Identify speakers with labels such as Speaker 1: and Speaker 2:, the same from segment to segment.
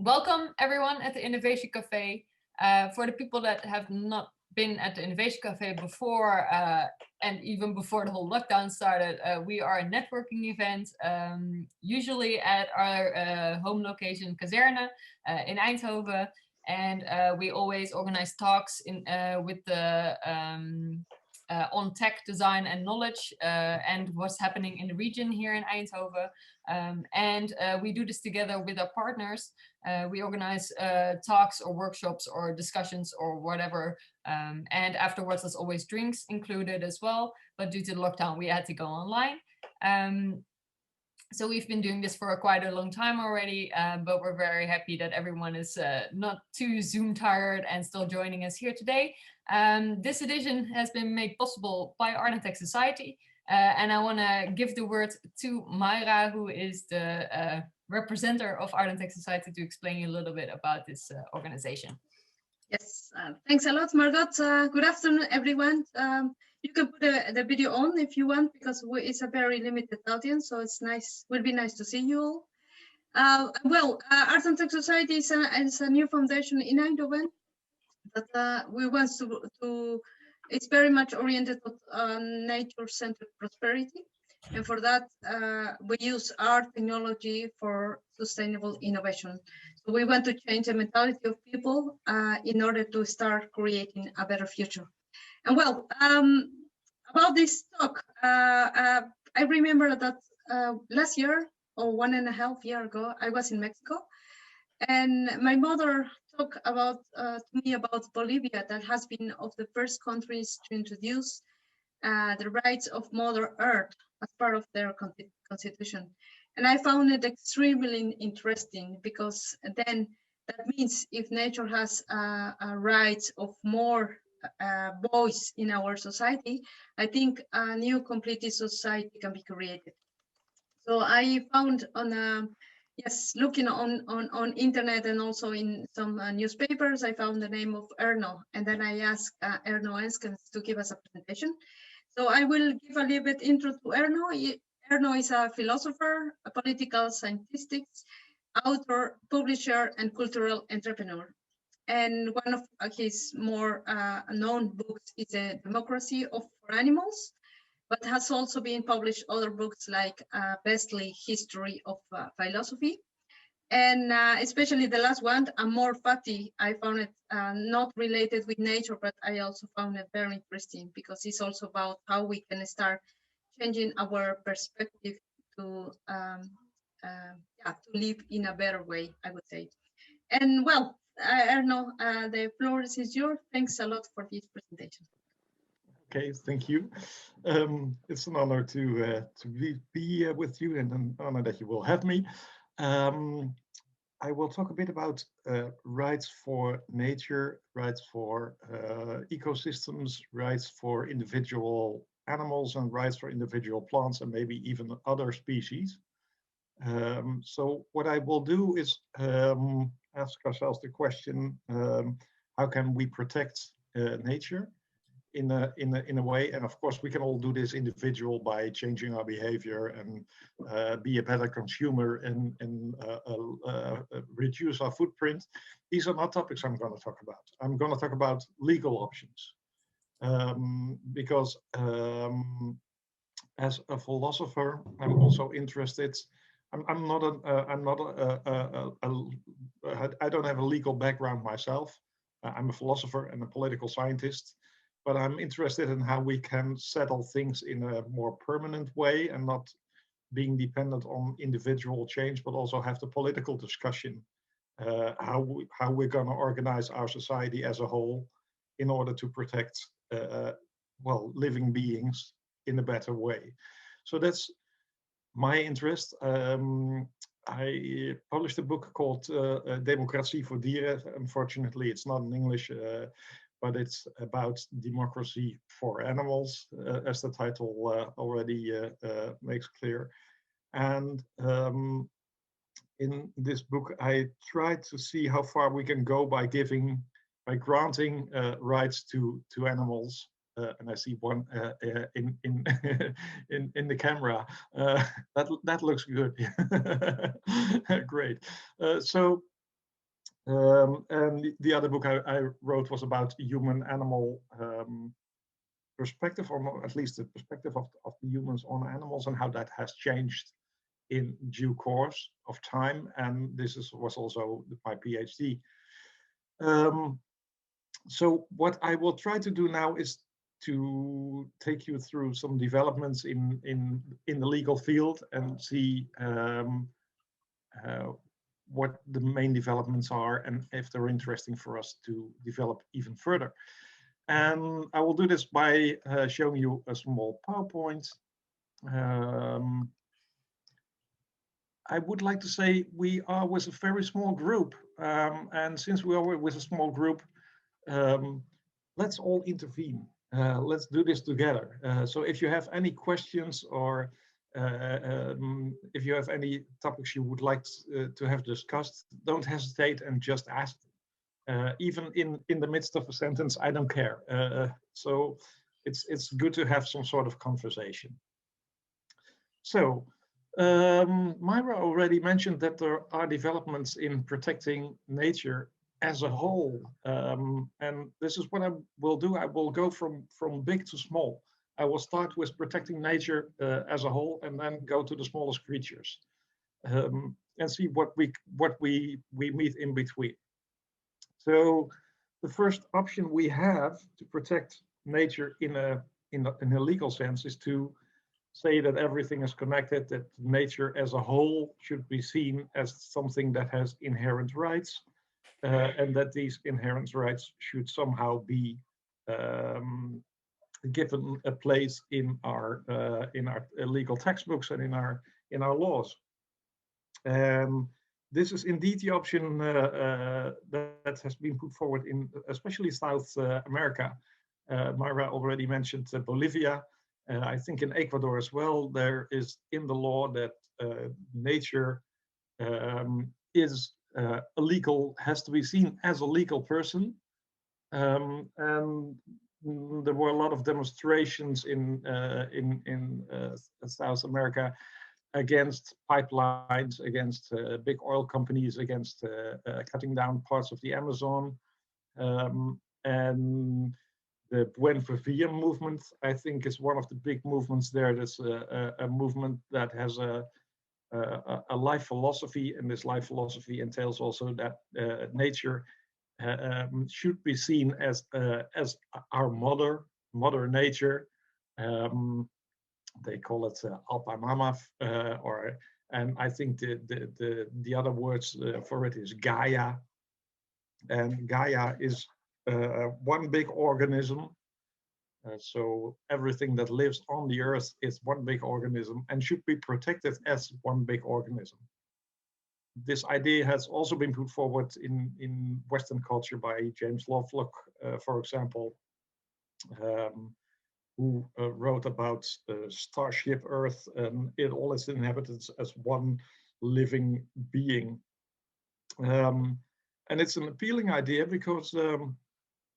Speaker 1: Welcome everyone at the Innovation Café. For the people that have not been at the Innovation Café before, and even before the whole lockdown started, we are a networking event, usually at our home location, Kazerne, in Eindhoven. And we always organize talks with the on tech, design and knowledge, and what's happening in the region here in Eindhoven. And we do this together with our partners. We organize talks or workshops or discussions or whatever. And afterwards, there's always drinks included as well. But due to the lockdown, we had to go online. So we've been doing this for quite a long time already, but we're very happy that everyone is not too Zoom tired and still joining us here today. This edition has been made possible by Art and Tech Society. And I want to give the word to Mayra, who is the representative of Art and Tech Society, to explain you a little bit about this organization.
Speaker 2: Yes, thanks a lot, Margot. Good afternoon, everyone. You can put the video on if you want, because it's a very limited audience, so it's nice. Will be nice to see you all. Art and Tech Society is a new foundation in Eindhoven that we want to. It's very much oriented on nature-centered prosperity, and for that we use art technology for sustainable innovation. So we want to change the mentality of people in order to start creating a better future. And about this talk, I remember that last year or 1.5 years ago, I was in Mexico, and my mother talked to me about Bolivia, that has been of the first countries to introduce the rights of Mother Earth as part of their constitution. And I found it extremely interesting, because then that means if nature has a rights of more voice in our society, I think a new completed society can be created. So I found looking on internet and also in some newspapers, I found the name of Erno, and then I asked Erno Eskens to give us a presentation. So I will give a little bit intro to Erno. Erno is a philosopher, a political scientist, author, publisher, and cultural entrepreneur. And one of his more known books is Democratie for Animals, but has also been published other books like Bestly History of Philosophy. And especially the last one, Amor Fati, I found it not related with nature, but I also found it very interesting, because it's also about how we can start changing our perspective to live in a better way, I would say. And Erno, the floor is yours. Thanks a lot for this presentation.
Speaker 3: Okay, thank you. It's an honor to be with you, and an honor that you will have me. I will talk a bit about rights for nature, rights for ecosystems, rights for individual animals, and rights for individual plants, and maybe even other species. So what I will do is ask ourselves the question, how can we protect nature in a way? And of course we can all do this individual by changing our behavior and be a better consumer and reduce our footprint. These are not topics I'm going to talk about. I'm going to talk about legal options, because as a philosopher, I'm also interested. I don't have a legal background myself. I'm a philosopher and a political scientist, but I'm interested in how we can settle things in a more permanent way, and not being dependent on individual change, but also have the political discussion, how we're going to organize our society as a whole in order to protect living beings in a better way. So that's my interest. I published a book called Democratie voor Dieren. Unfortunately, it's not in English, but it's about democracy for animals, as the title already makes clear. And in this book, I tried to see how far we can go by granting rights to animals. And I see one in the camera. That looks good. Great. So And the other book I wrote was about human-animal perspective, or at least the perspective of the humans on animals, and how that has changed in due course of time. And this was also my PhD. So what I will try to do now is to take you through some developments in the legal field and see what the main developments are and if they're interesting for us to develop even further. And I will do this by showing you a small PowerPoint. I would like to say we are with a very small group. And since we are with a small group, let's all intervene. Let's do this together. So if you have any questions, or if you have any topics you would like to have discussed, don't hesitate and just ask. Even in the midst of a sentence, I don't care. So it's good to have some sort of conversation. So Myra already mentioned that there are developments in protecting nature as a whole. And this is what I will do. I will go from big to small. I will start with protecting nature as a whole, and then go to the smallest creatures, and see what we meet in between. So the first option we have to protect nature in a legal sense is to say that everything is connected, that nature as a whole should be seen as something that has inherent rights, and that these inherent rights should somehow be given a place in our legal textbooks and in our laws. This is indeed the option that has been put forward in especially South America. Myra already mentioned Bolivia. I think in Ecuador as well, there is in the law that nature is has to be seen as a legal person. And there were a lot of demonstrations in South America against pipelines, against big oil companies, against cutting down parts of the Amazon. And the Buen Vivir movement, I think, is one of the big movements there. That's a movement that has a life philosophy, and this life philosophy entails also that nature should be seen as our mother nature. They call it Allpa Mama, and I think the other words for it is Gaia. And Gaia is one big organism. So everything that lives on the earth is one big organism and should be protected as one big organism. This idea has also been put forward in Western culture by James Lovelock, for example, who wrote about Starship Earth and all its inhabitants as one living being. And it's an appealing idea because,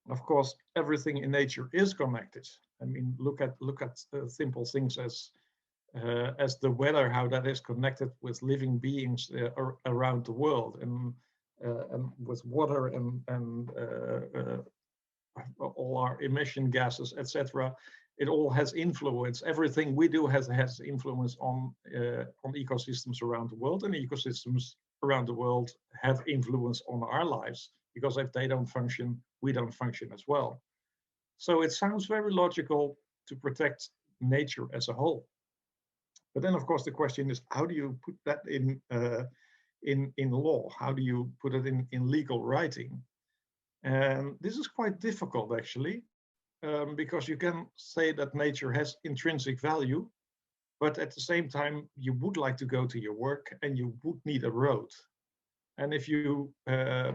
Speaker 3: of course, everything in nature is connected. I mean, look at simple things as the weather, how that is connected with living beings around the world, and with water and all our emission gases, etc. It all has influence. Everything we do has influence on ecosystems around the world, and ecosystems around the world have influence on our lives, because if they don't function, we don't function as well. So it sounds very logical to protect nature as a whole. But then, of course, the question is, how do you put that in law? How do you put it in legal writing? And this is quite difficult, actually, because you can say that nature has intrinsic value, but at the same time, you would like to go to your work and you would need a road. And if you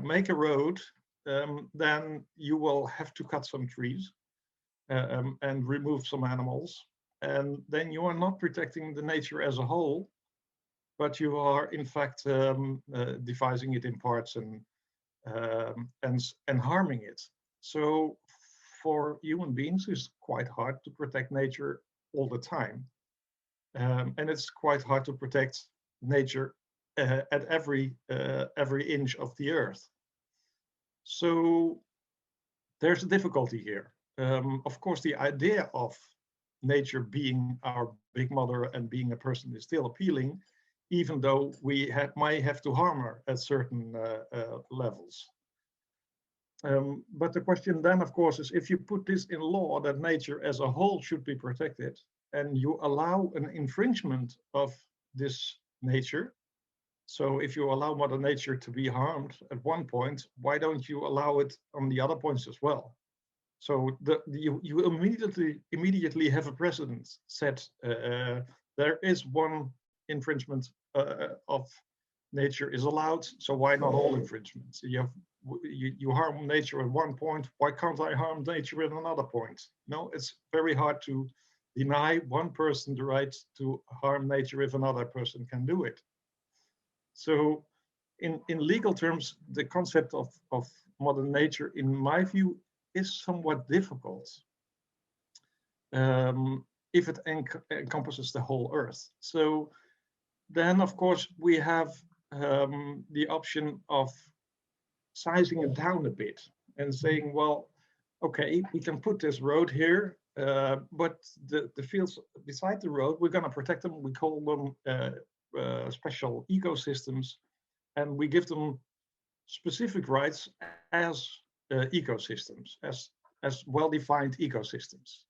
Speaker 3: make a road, then you will have to cut some trees and remove some animals. And then you are not protecting the nature as a whole, but you are in fact devising it in parts and harming it. So for human beings, it's quite hard to protect nature all the time. And it's quite hard to protect nature at every inch of the earth. So there's a difficulty here. Of course, the idea of nature being our big mother and being a person is still appealing, even though we might have to harm her at certain levels. But the question then, of course, is if you put this in law that nature as a whole should be protected, and you allow an infringement of this nature, so if you allow Mother Nature to be harmed at one point, why don't you allow it on the other points as well? So you immediately have a precedent set. There is one infringement of nature is allowed, so why not all infringements? You harm nature at one point, why can't I harm nature at another point? No, it's very hard to deny one person the right to harm nature if another person can do it. So in legal terms, the concept of Mother Nature, in my view, is somewhat difficult if it encompasses the whole Earth. So then, of course, we have the option of sizing it down a bit and saying, well, okay, we can put this road here, but the fields beside the road, we're going to protect them. We call them special ecosystems, and we give them specific rights as ecosystems, as well-defined ecosystems.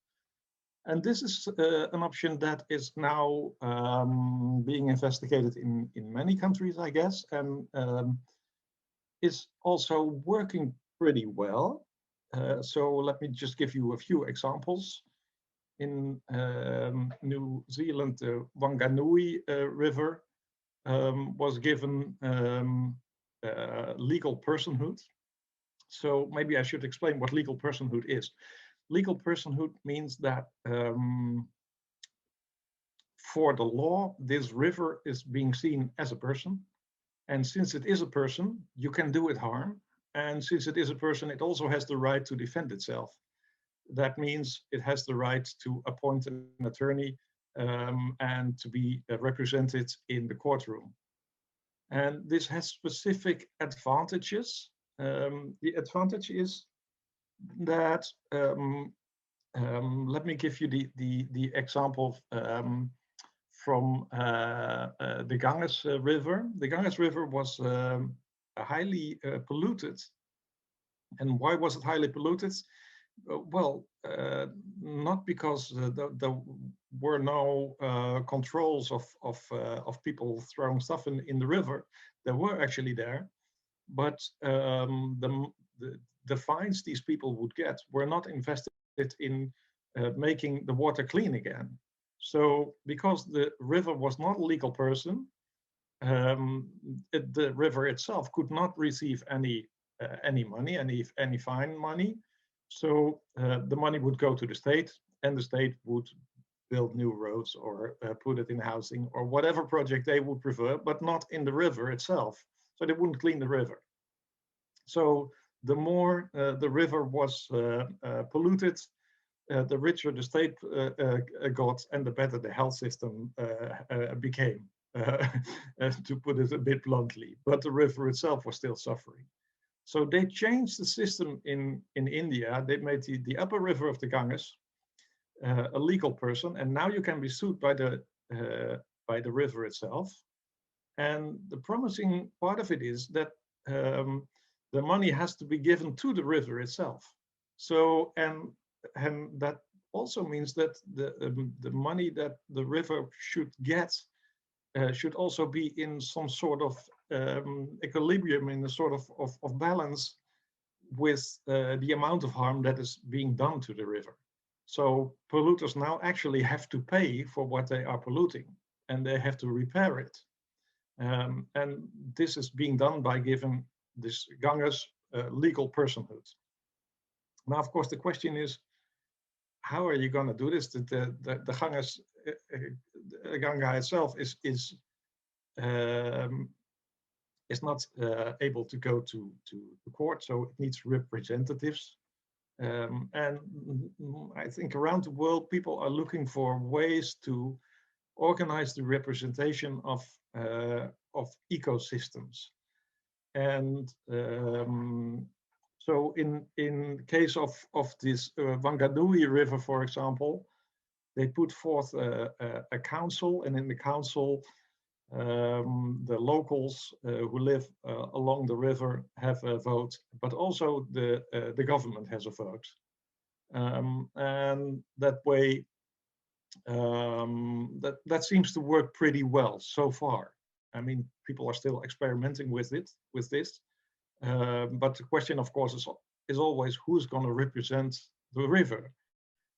Speaker 3: And this is an option that is now being investigated in many countries, I guess, and is also working pretty well. So let me just give you a few examples. In New Zealand, the Whanganui River was given legal personhood. So maybe I should explain what legal personhood is. Legal personhood means that for the law, this river is being seen as a person. And since it is a person, you can do it harm. And since it is a person, it also has the right to defend itself. That means it has the right to appoint an attorney and to be represented in the courtroom. And this has specific advantages. The advantage is that, let me give you the example from the Ganges River. The Ganges River was highly polluted. And why was it highly polluted? Well, not because there were no controls of people throwing stuff in the river. There were actually there, but the fines these people would get were not invested in making the water clean again. So because the river was not a legal person, the river itself could not receive any money, any fine money. So the money would go to the state, and the state would build new roads or put it in housing or whatever project they would prefer, but not in the river itself. So they wouldn't clean the river. So the more the river was polluted, the richer the state got, and the better the health system became, to put it a bit bluntly. But the river itself was still suffering. So they changed the system in India. They made the upper river of the Ganges a legal person, and now you can be sued by the river itself. And the promising part of it is that the money has to be given to the river itself. So and that also means that the money that the river should get should also be in some sort of equilibrium, in a sort of balance with the amount of harm that is being done to the river. So polluters now actually have to pay for what they are polluting, and they have to repair it. And this is being done by giving this Ganges legal personhood. Now, of course, the question is, how are you going to do this? The Ganges, Ganga itself is not able to go to the court, so it needs representatives. And I think around the world, people are looking for ways to organize the representation of ecosystems. And So in case of this Whanganui River, for example, they put forth a council, and in the council, the locals who live along the river have a vote, but also the government has a vote. And that way, that seems to work pretty well so far. I mean, people are still experimenting with this. But the question, of course, is always who's going to represent the river.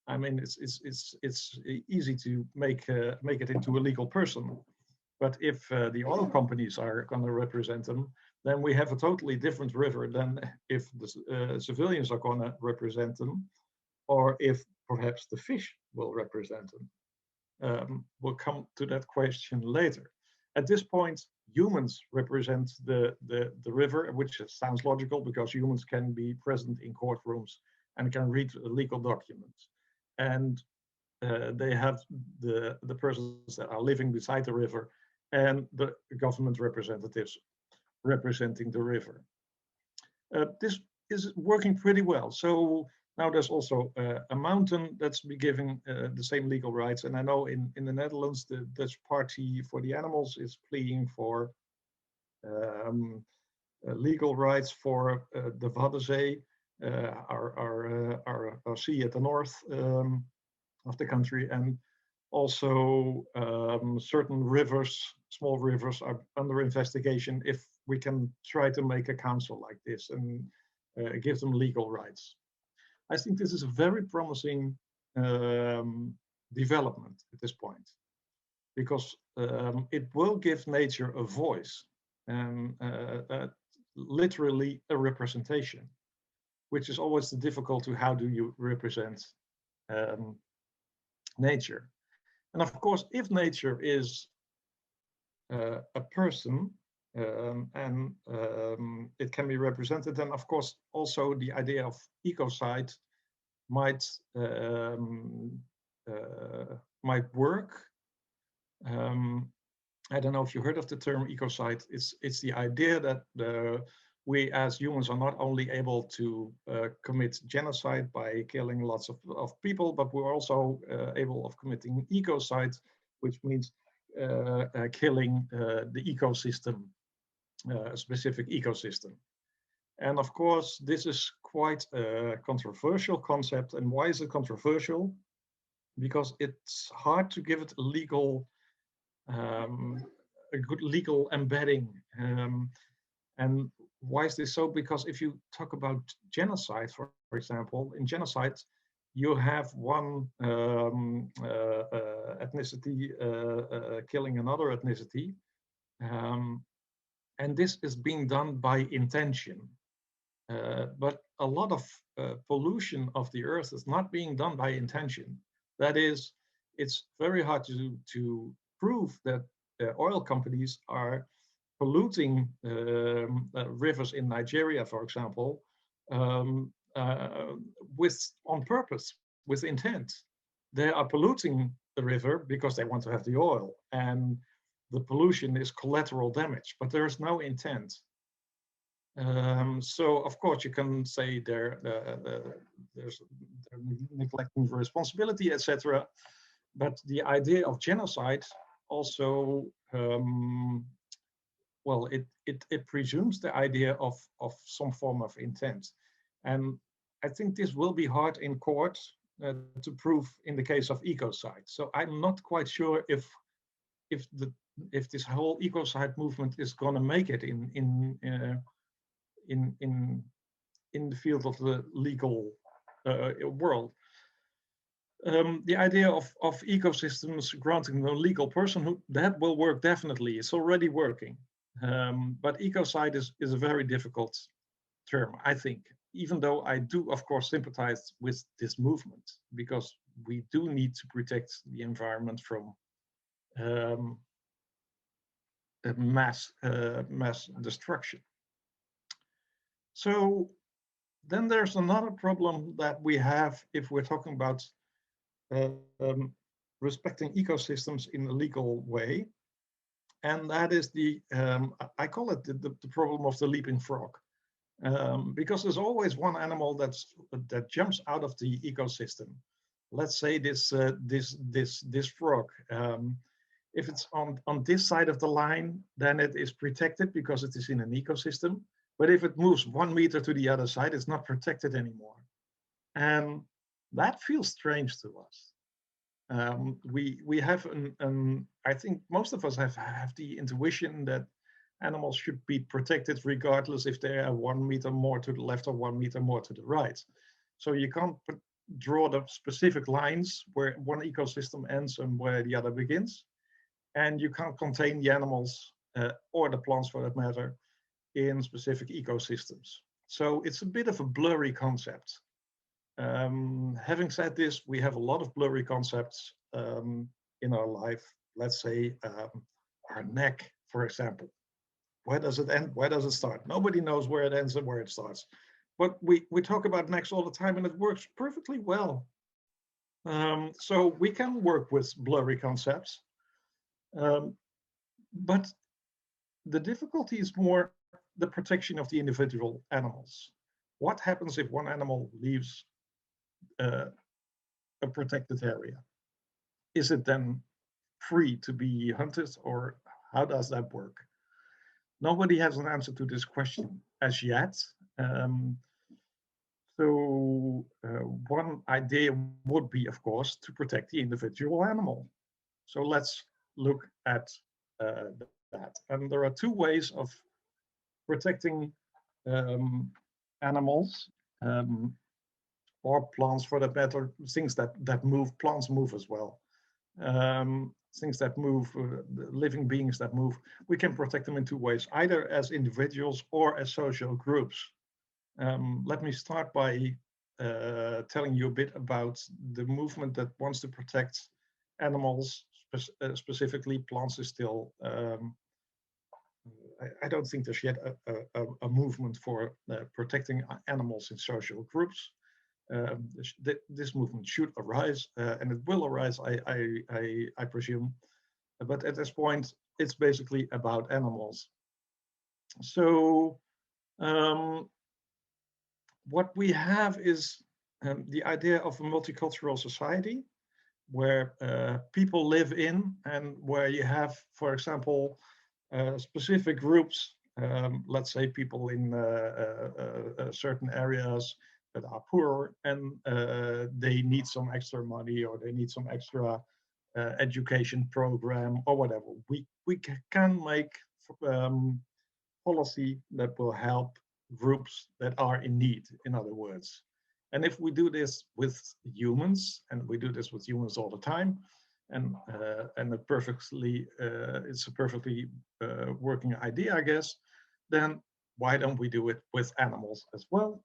Speaker 3: I mean, it's easy to make it into a legal person, but if the oil companies are going to represent them, then we have a totally different river than if the civilians are going to represent them, or if perhaps the fish will represent them. We'll come to that question later. At this point, humans represent the river, which sounds logical because humans can be present in courtrooms and can read legal documents. And they have the persons that are living beside the river and the government representatives representing the river. This is working pretty well. So now there's also a mountain that's be giving the same legal rights. And I know in the Netherlands, the Dutch Party for the Animals is pleading for legal rights for the Waddenzee, our sea at the north of the country. And also certain rivers, small rivers, are under investigation if we can try to make a council like this and give them legal rights. I think this is a very promising development at this point, because it will give nature a voice and literally a representation, which is always the difficulty. How do you represent nature? And of course, if nature is a person and it can be represented, then of course also the idea of ecocide might work. I don't know if you heard of the term ecocide. It's the idea that we as humans are not only able to commit genocide by killing lots of people, but we're also able of committing ecocide, which means killing the ecosystem, a specific ecosystem. And of course, this is quite a controversial concept. And why is it controversial? Because it's hard to give it a legal, a good legal embedding. And why is this so? Because if you talk about genocide, for example, in genocide, you have one ethnicity killing another ethnicity. And this is being done by intention. But a lot of pollution of the earth is not being done by intention. That is, it's very hard to prove that oil companies are polluting rivers in Nigeria, for example, on purpose, with intent. They are polluting the river because they want to have the oil, and the pollution is collateral damage, but there is no intent. So of course you can say they're neglecting the responsibility, etc. But the idea of genocide also, well, it presumes the idea of some form of intent, and I think this will be hard in court to prove in the case of ecocide. So I'm not quite sure if this whole ecocide movement is going to make it in the field of the legal world. The idea of ecosystems granting them legal personhood, that will work definitely. It's already working. But ecocide is a very difficult term, I think, even though I do, of course, sympathize with this movement, because we do need to protect the environment from mass destruction. So then there's another problem that we have if we're talking about respecting ecosystems in a legal way, and that is the I call it the problem of the leaping frog. Because there's always one animal that jumps out of the ecosystem. Let's say this frog. If it's on this side of the line, then it is protected because it is in an ecosystem. But if it moves 1 meter to the other side, it's not protected anymore. And that feels strange to us. We have I think most of us have the intuition that animals should be protected regardless if they are 1 meter more to the left or 1 meter more to the right. So you can't draw the specific lines where one ecosystem ends and where the other begins. And you can't contain the animals or the plants for that matter in specific ecosystems. So it's a bit of a blurry concept. Having said this, we have a lot of blurry concepts in our life. Let's say our neck, for example. Where does it end? Where does it start? Nobody knows where it ends and where it starts. But we talk about necks all the time and it works perfectly well. So we can work with blurry concepts. But the difficulty is more the protection of the individual animals. What happens if one animal leaves a protected area? Is it then free to be hunted, or how does that work? Nobody has an answer to this question as yet. So one idea would be, of course, to protect the individual animal. So let's look at that. And there are two ways of protecting animals or plants, for that matter, things that move. Plants move as well. Things that move, living beings that move. We can protect them in two ways, either as individuals or as social groups. Let me start by telling you a bit about the movement that wants to protect animals, specifically plants is still, I don't think there's yet a movement for protecting animals in social groups. This movement should arise, and it will arise, I presume. But at this point, it's basically about animals. So what we have is the idea of a multicultural society where people live in, and where you have, for example, specific groups, let's say people in certain areas that are poor and they need some extra money, or they need some extra education program or whatever. We can make policy that will help groups that are in need, in other words. And if we do this with humans, and we do this with humans all the time, and it's a perfectly working idea, I guess, then why don't we do it with animals as well?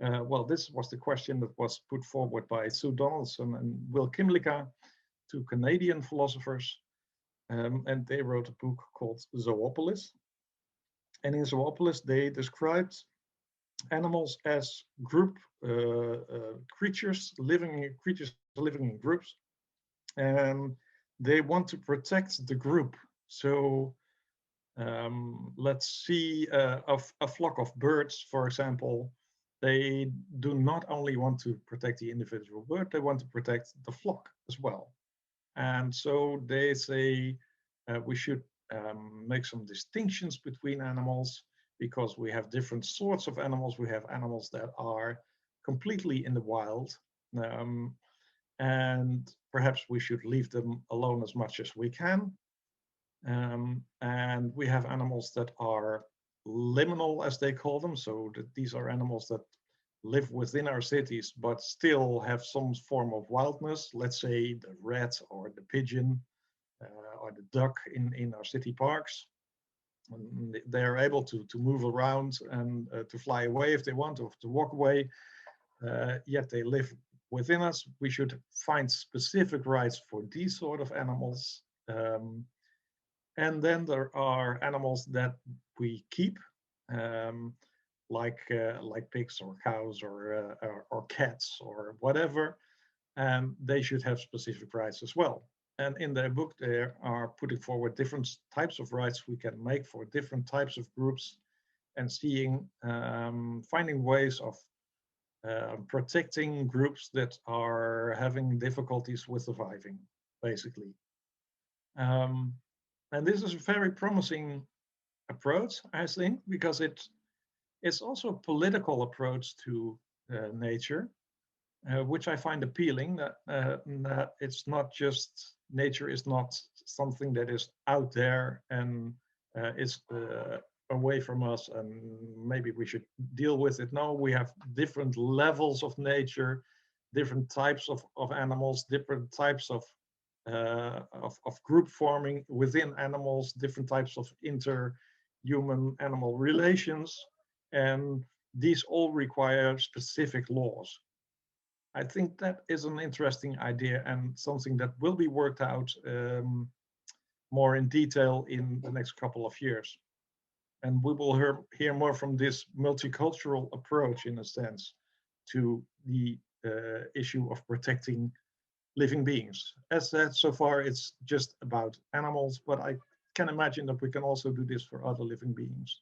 Speaker 3: Well, this was the question that was put forward by Sue Donaldson and Will Kimlicka, two Canadian philosophers, and they wrote a book called Zoopolis. And in Zoopolis, they described animals as group creatures living in groups, and they want to protect the group. So let's see a flock of birds, for example. They do not only want to protect the individual bird, they want to protect the flock as well. And so they say we should make some distinctions between animals, because we have different sorts of animals. We have animals that are completely in the wild, and perhaps we should leave them alone as much as we can. And we have animals that are liminal, as they call them. So these are animals that live within our cities, but still have some form of wildness. Let's say the rat or the pigeon or the duck in our city parks. And they are able to move around and to fly away if they want, or to walk away, yet they live within us. We should find specific rights for these sort of animals. And then there are animals that we keep, like pigs or cows or cats or whatever, and they should have specific rights as well. And in their book, they are putting forward different types of rights we can make for different types of groups. and seeing, finding ways of protecting groups that are having difficulties with surviving, basically. And this is a very promising approach, I think, because it's also a political approach to nature, which I find appealing, that it's not just, nature is not something that is out there and is away from us and maybe we should deal with it. No, we have different levels of nature, different types of animals, different types of group forming within animals, different types of inter-human animal relations, and these all require specific laws. I think that is an interesting idea and something that will be worked out more in detail in the next couple of years. And we will hear more from this multicultural approach, in a sense, to the issue of protecting living beings. As said, so far it's just about animals, but I can imagine that we can also do this for other living beings.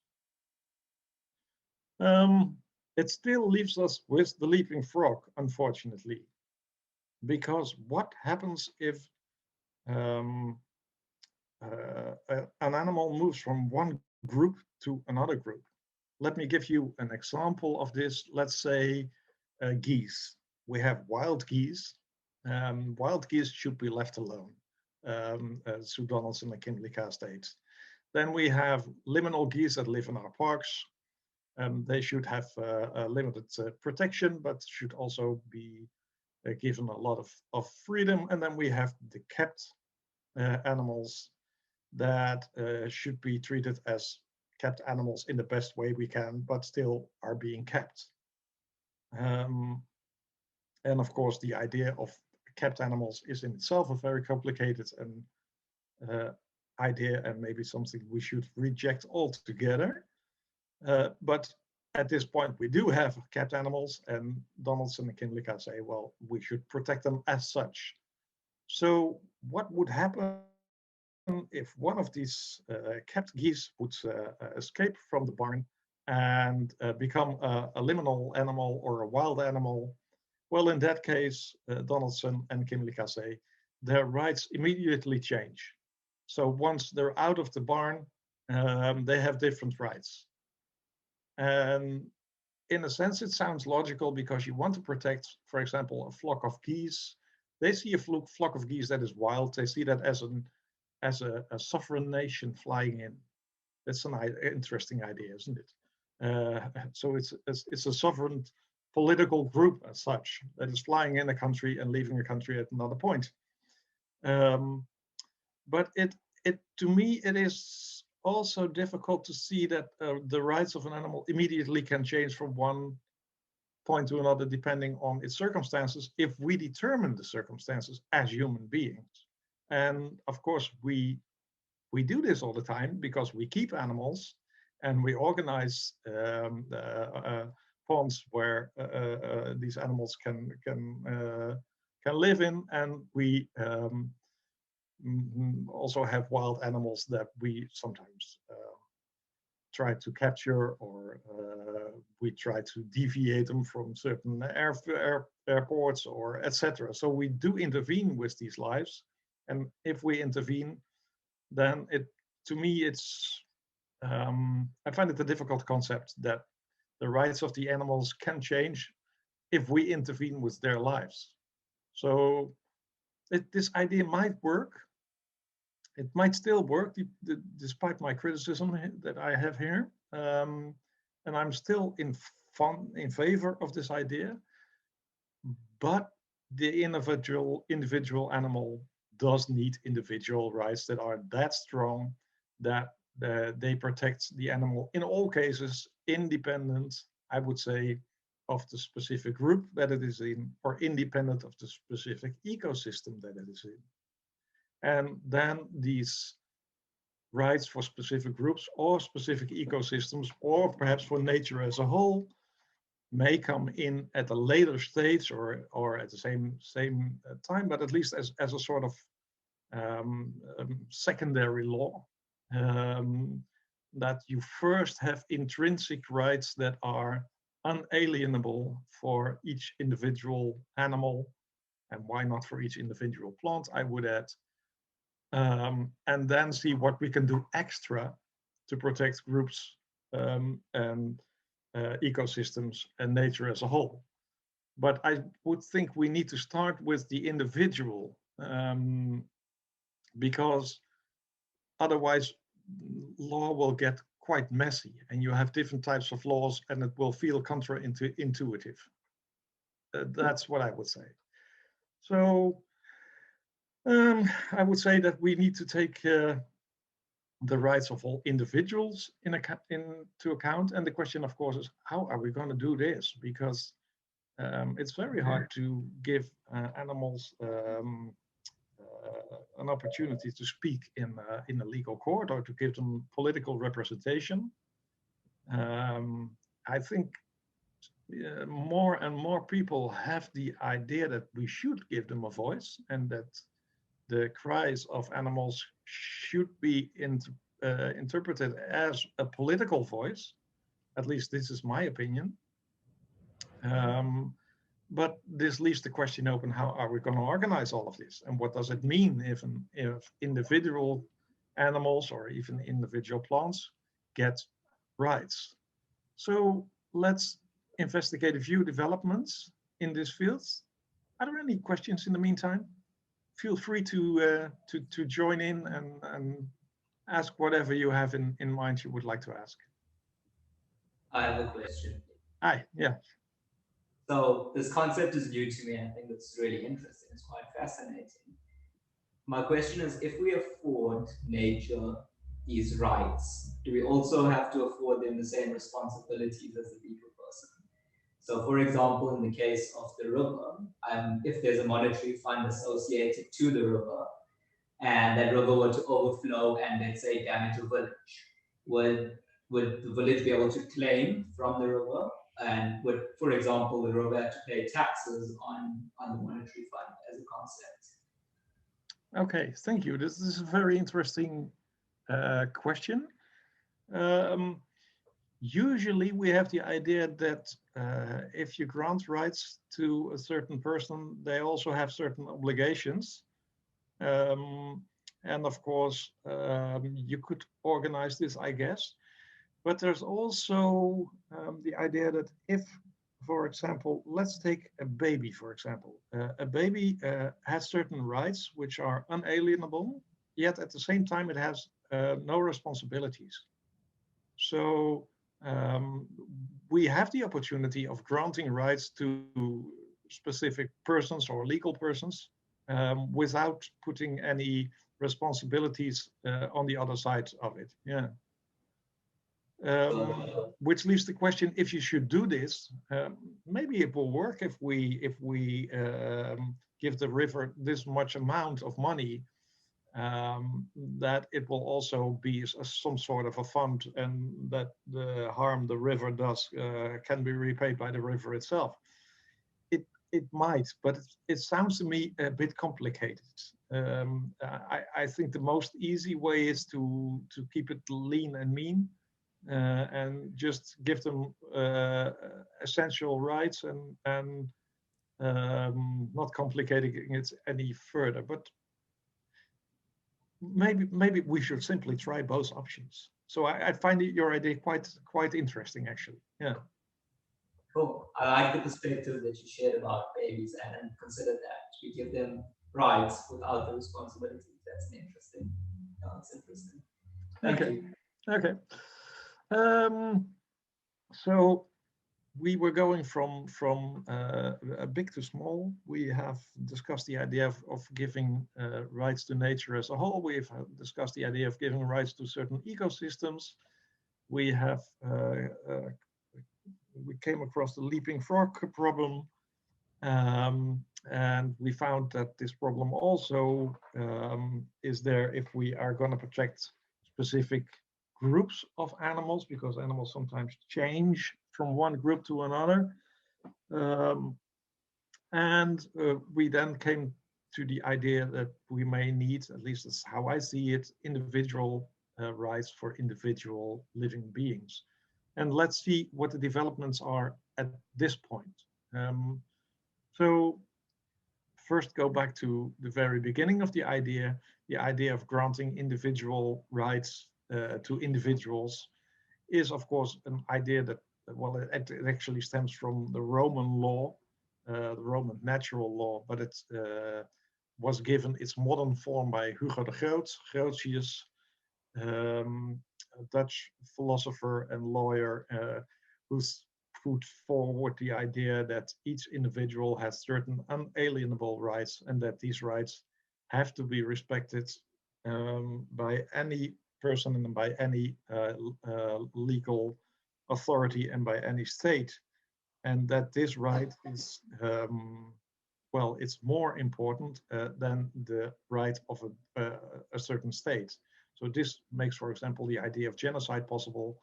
Speaker 3: It still leaves us with the leaping frog, unfortunately, because what happens if an animal moves from one group to another group? Let me give you an example of this. Let's say geese. We have wild geese. Wild geese should be left alone, Sue Donaldson and Kimberly Carr states. Then we have liminal geese that live in our parks. They should have limited protection, but should also be given a lot of freedom. And then we have the kept animals that should be treated as kept animals in the best way we can, but still are being kept. And of course, the idea of kept animals is in itself a very complicated idea, and maybe something we should reject altogether. But at this point, we do have kept animals, and Donaldson and Kinlicka say, well, we should protect them as such. So what would happen if one of these kept geese would escape from the barn and become a liminal animal or a wild animal? Well, in that case, Donaldson and Kinlicka say their rights immediately change. So once they're out of the barn, they have different rights. And in a sense, it sounds logical because you want to protect, for example, a flock of geese. They see a flock of geese that is wild. They see that as a sovereign nation flying in. That's an interesting idea, isn't it? So it's a sovereign political group as such that is flying in a country and leaving a country at another point. But to me, it is also difficult to see that the rights of an animal immediately can change from one point to another depending on its circumstances if we determine the circumstances as human beings. And of course, we do this all the time because we keep animals and we organize ponds where these animals can live in, and we also have wild animals that we sometimes try to capture, or we try to deviate them from certain airports, or etc. So we do intervene with these lives, and if we intervene, then to me it's I find it a difficult concept that the rights of the animals can change if we intervene with their lives. So this idea might work. It might still work despite my criticism that I have here. And I'm still in favor of this idea. But the individual animal does need individual rights that are that strong that they protect the animal in all cases, independent, I would say, of the specific group that it is in, or independent of the specific ecosystem that it is in. And then these rights for specific groups or specific ecosystems, or perhaps for nature as a whole, may come in at a later stage or at the same time, but at least as a sort of secondary law that you first have intrinsic rights that are unalienable for each individual animal, and why not for each individual plant, I would add, and then see what we can do extra to protect groups and ecosystems and nature as a whole. But I would think we need to start with the individual, because otherwise law will get quite messy and you have different types of laws and it will feel counterintuitive. That's what I would say. So I would say that we need to take the rights of all individuals into account. And the question, of course, is how are we going to do this? Because it's very hard to give animals an opportunity to speak in a legal court or to give them political representation. I think more and more people have the idea that we should give them a voice and that the cries of animals should be interpreted as a political voice. At least this is my opinion. But this leaves the question open, how are we going to organize all of this? And what does it mean if individual animals or even individual plants get rights? So let's investigate a few developments in this field. Are there any questions in the meantime? Feel free to join in and ask whatever you have in mind you would like to ask.
Speaker 4: I have a question.
Speaker 3: Hi, yeah.
Speaker 4: So this concept is new to me. I think it's really interesting. It's quite fascinating. My question is, if we afford nature these rights, do we also have to afford them the same responsibilities as the people person? So for example, in the case of the river, if there's a monetary fund associated to the river, and that river were to overflow and let's say damage a village, would the village be able to claim from the river? And would, for example, the river have to pay taxes on the monetary fund as a concept?
Speaker 3: Okay, thank you. This is a very interesting question. Usually we have the idea that if you grant rights to a certain person, they also have certain obligations. And of course, you could organize this, I guess. But there's also the idea that if, for example, let's take a baby, for example. A baby has certain rights which are unalienable, yet at the same time it has no responsibilities. So we have the opportunity of granting rights to specific persons or legal persons without putting any responsibilities on the other side of it. Yeah. Which leaves the question, if you should do this, maybe it will work if we give the river this much amount of money, that it will also be some sort of a fund, and that the harm the river does can be repaid by the river itself. It might, but it sounds to me a bit complicated. I think the most easy way is to keep it lean and mean. And just give them essential rights and not complicating it any further. But maybe we should simply try both options. So I find your idea quite interesting, actually. Yeah.
Speaker 4: Cool. I like the perspective that you shared about babies and consider that we give them rights without the responsibilities. That's interesting. That's interesting. Thank you.
Speaker 3: Okay. So we were going from big to small. We have discussed the idea of giving rights to nature as a whole. We've discussed the idea of giving rights to certain ecosystems. We have we came across the leaping frog problem, and we found that this problem also is there if we are going to protect specific groups of animals, because animals sometimes change from one group to another. And we then came to the idea that we may need, at least that's how I see it, individual rights for individual living beings. And let's see what the developments are at this point. So first go back to the very beginning of the idea of granting individual rights to individuals is, of course, an idea that, well, it actually stems from the Roman law, the Roman natural law, but it was given its modern form by Hugo de Grotius, a Dutch philosopher and lawyer who's put forward the idea that each individual has certain unalienable rights and that these rights have to be respected by any person and by any legal authority and by any state. And that this right is, well, it's more important than the right of a certain state. So this makes, for example, the idea of genocide possible.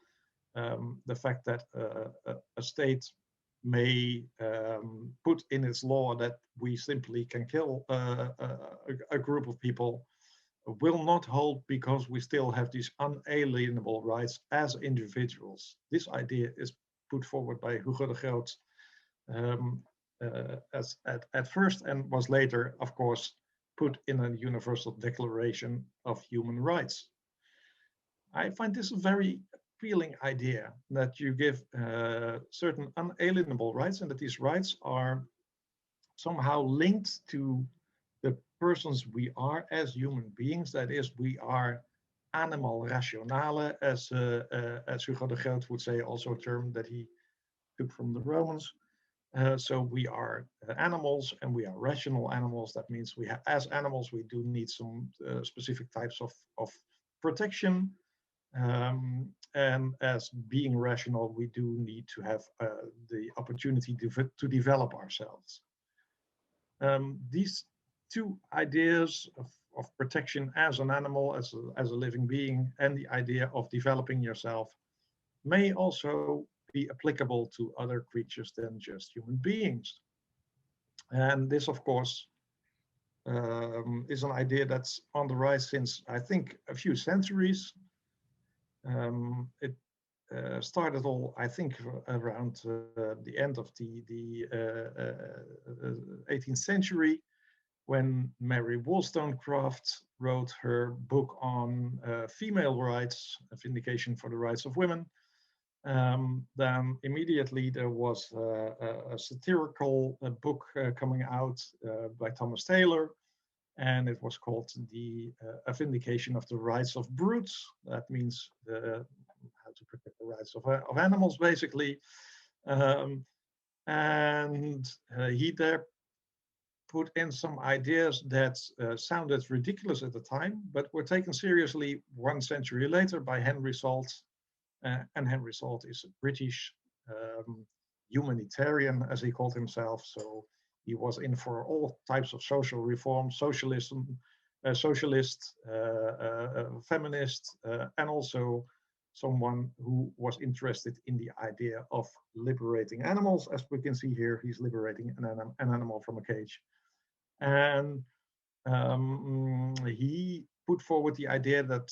Speaker 3: The fact that a state may put in its law that we simply can kill a group of people will not hold because we still have these unalienable rights as individuals. This idea is put forward by Hugo de Groot as at first and was later, of course, put in a Universal Declaration of Human Rights. I find this a very appealing idea that you give certain unalienable rights and that these rights are somehow linked to the persons we are as human beings. That is, we are animal rationale, as Hugo de Groot would say, also a term that he took from the Romans. So we are animals and we are rational animals. That means we have, as animals, we do need some specific types of protection. And as being rational, we do need to have the opportunity to develop ourselves. These two ideas of protection as an animal, as a living being, and the idea of developing yourself may also be applicable to other creatures than just human beings. And this, of course, is an idea that's on the rise since, I think, a few centuries. It started all, I think, around the end of the 18th century, when Mary Wollstonecraft wrote her book on female rights, a vindication for the rights of women. Then immediately there was a satirical book coming out by Thomas Taylor, and it was called A Vindication of the Rights of Brutes. That means how to protect the rights of animals, basically. And he there put in some ideas that sounded ridiculous at the time, but were taken seriously 1 century later by Henry Salt. And Henry Salt is a British humanitarian, as he called himself. So he was in for all types of social reform, socialism, socialist, feminist, and also someone who was interested in the idea of liberating animals. As we can see here, he's liberating an animal from a cage. And he put forward the idea that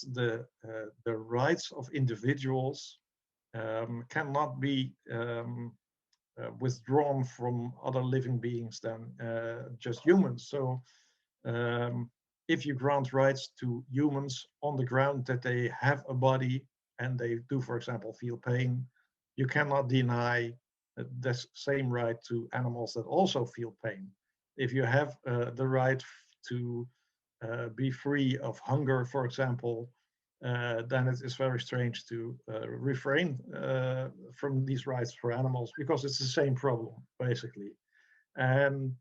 Speaker 3: the rights of individuals cannot be withdrawn from other living beings than just humans. So if you grant rights to humans on the ground that they have a body and they do, for example, feel pain, you cannot deny the same right to animals that also feel pain. If you have the right to be free of hunger, for example, then it is very strange to refrain from these rights for animals, because it's the same problem, basically. And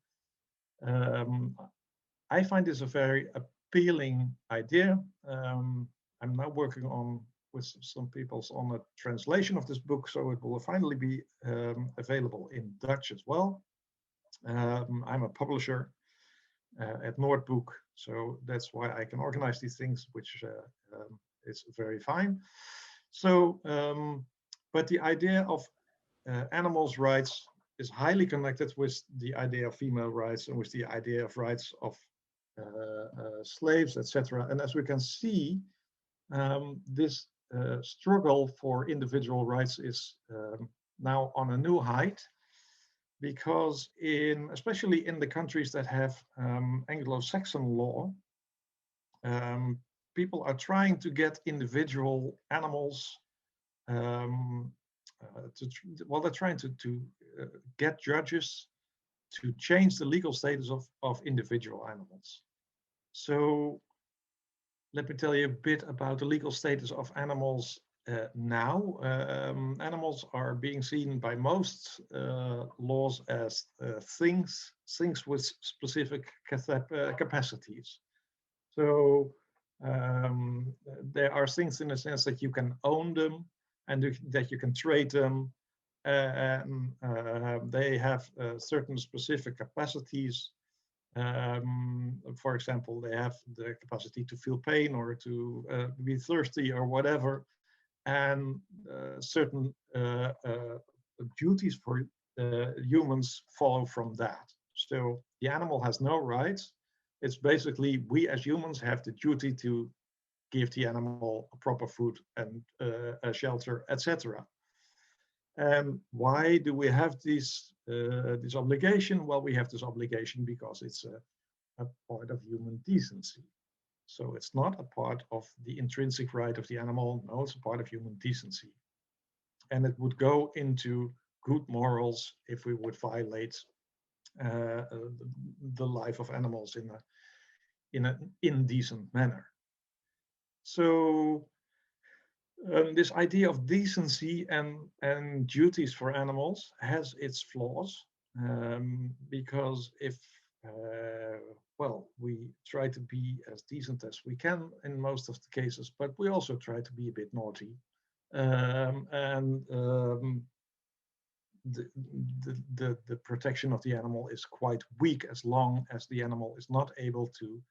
Speaker 3: I find this a very appealing idea. I'm now working on with some people on a translation of this book, so it will finally be available in Dutch as well. I'm a publisher at Noordboek, so that's why I can organize these things, which is very fine. So, but the idea of animals' rights is highly connected with the idea of female rights and with the idea of rights of slaves, etc. And as we can see, this struggle for individual rights is now on a new height, because especially in the countries that have Anglo-Saxon law, people are trying to get individual animals they're trying to get judges to change the legal status of individual animals. So let me tell you a bit about the legal status of animals now. Animals are being seen by most laws as things with specific capacities. So there are things in the sense that you can own them and that you can trade them. They have certain specific capacities. For example, they have the capacity to feel pain or to be thirsty or whatever, and certain duties for humans follow from that. So the animal has no rights. It's basically we as humans have the duty to give the animal a proper food and a shelter, etc. And why do we have this obligation? Well, we have this obligation because it's a part of human decency. So it's not a part of the intrinsic right of the animal. No, it's a part of human decency. And it would go into good morals if we would violate the life of animals in an indecent manner. So this idea of decency and duties for animals has its flaws, because if well, we try to be as decent as we can in most of the cases, but we also try to be a bit naughty. The protection of the animal is quite weak as long as the animal is not able to,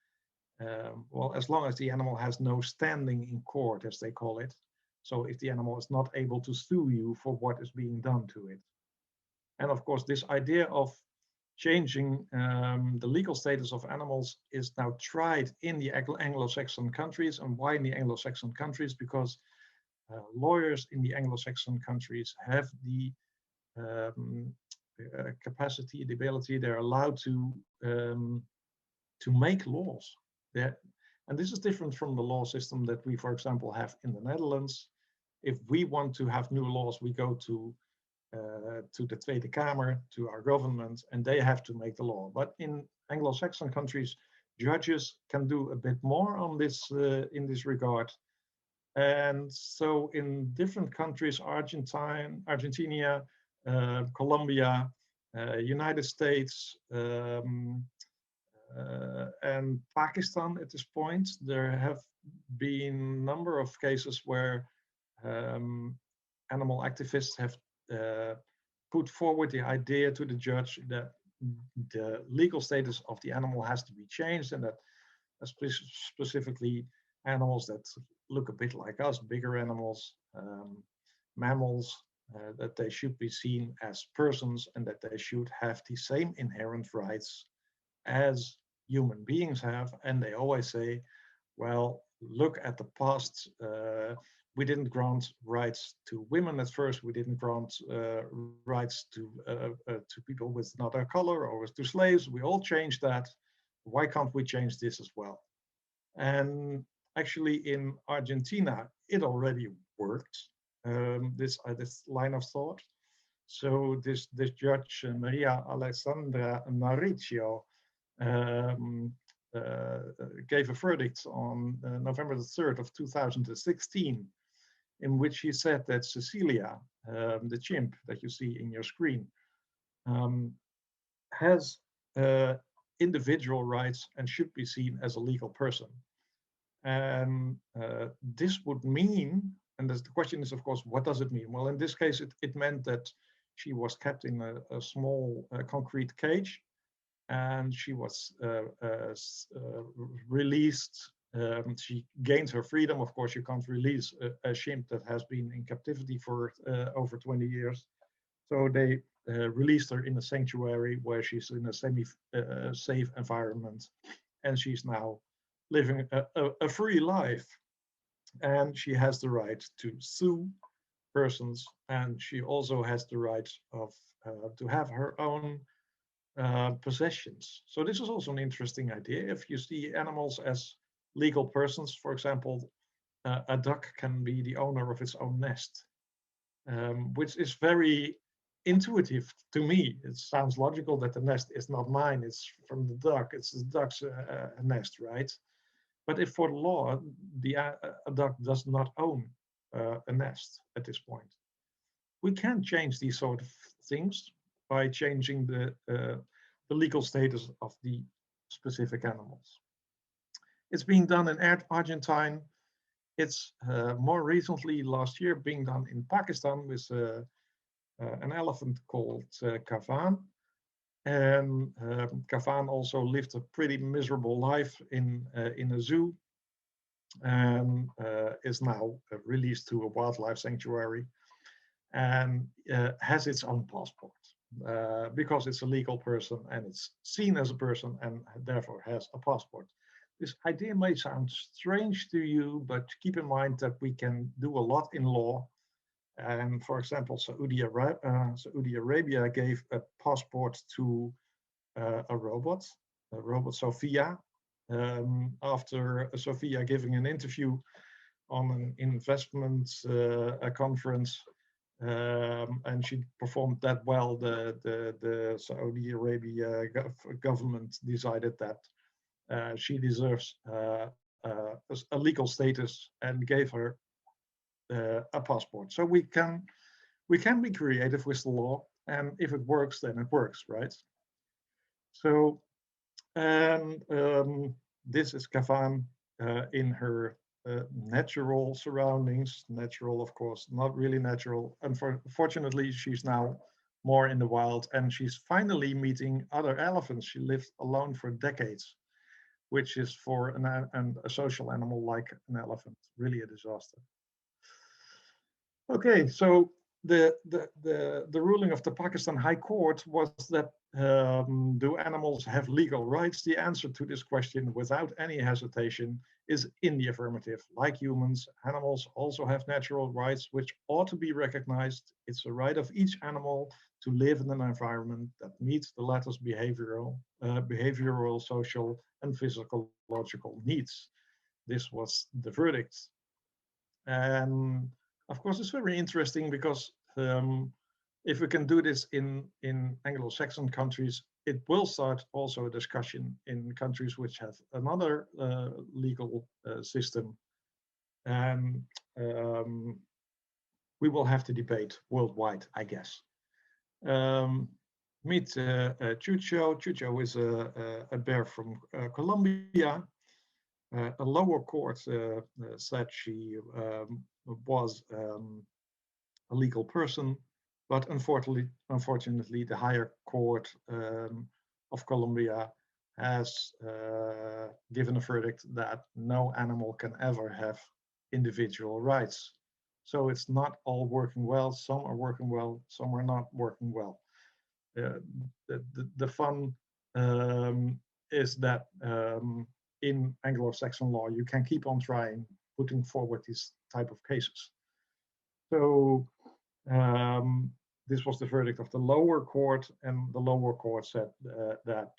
Speaker 3: well, as long as the animal has no standing in court, as they call it. So if the animal is not able to sue you for what is being done to it. And of course, this idea of changing the legal status of animals is now tried in the Anglo-Saxon countries. And why in the Anglo-Saxon countries? Because lawyers in the Anglo-Saxon countries have the capacity, the ability, they're allowed to make laws. And this is different from the law system that we, for example, have in the Netherlands. If we want to have new laws, we go to the Tweede Kamer, to our government, and they have to make the law. But in Anglo-Saxon countries, judges can do a bit more on this in this regard. And so in different countries, Argentina, Colombia, United States, and Pakistan at this point, there have been a number of cases where animal activists have put forward the idea to the judge that the legal status of the animal has to be changed, and that specifically animals that look a bit like us, bigger animals, mammals, that they should be seen as persons and that they should have the same inherent rights as human beings have. And they always say, well, look at the past. We didn't grant rights to women at first. We didn't grant rights to people with another color or to slaves. We all changed that. Why can't we change this as well? And actually, in Argentina, it already worked. This line of thought. So this judge Maria Alexandra Mauricio gave a verdict on November the 3rd of 2016, in which he said that Cecilia, the chimp that you see in your screen, has individual rights and should be seen as a legal person. And this would mean, and the question is, of course, what does it mean? Well, in this case, it meant that she was kept in a small concrete cage, and she was released. She gained her freedom. Of course, you can't release a chimp that has been in captivity for over 20 years. So they released her in a sanctuary where she's in a semi-safe environment, and she's now living a free life. and she has the right to sue persons, and she also has the right of to have her own possessions. So this is also an interesting idea. If you see animals as legal persons, for example, a duck can be the owner of its own nest, which is very intuitive to me. It sounds logical that the nest is not mine, it's from the duck, it's the duck's nest, right? But if for the law, a duck does not own a nest at this point. We can change these sort of things by changing the legal status of the specific animals. It's being done in Argentina. It's more recently, last year, being done in Pakistan with an elephant called Kavan. And Kavan also lived a pretty miserable life in a zoo, and is now released to a wildlife sanctuary, and has its own passport because it's a legal person and it's seen as a person and therefore has a passport. This idea may sound strange to you, but keep in mind that we can do a lot in law. And for example, Saudi Arabia gave a passport to a robot Sophia, after Sophia giving an interview on an investment conference, and she performed that well. The Saudi Arabia government decided that she deserves a legal status and gave her a passport. So we can be creative with the law, and if it works, then it works, right? So, and this is Kavan in her natural surroundings. Natural, of course, not really natural. Unfortunately, she's now more in the wild, and she's finally meeting other elephants. She lived alone for decades, which is for a social animal like an elephant really a disaster. Okay, so the ruling of the Pakistan High Court was that do animals have legal rights? The answer to this question, without any hesitation, is in the affirmative. Like humans, animals also have natural rights which ought to be recognized. It's a right of each animal to live in an environment that meets the latter's behavioral, social, and physiological needs. This was the verdict. And of course, it's very interesting because if we can do this in Anglo-Saxon countries, it will start also a discussion in countries which have another legal system. And we will have to debate worldwide, I guess. Meet Chucho. Chucho is a bear from Colombia. A lower court said she was a legal person, but unfortunately, the higher court of Colombia has given a verdict that no animal can ever have individual rights. So it's not all working well. Some are working well, some are not working well. The fun is that in Anglo-Saxon law, you can keep on trying, putting forward these type of cases. So this was the verdict of the lower court, and the lower court said that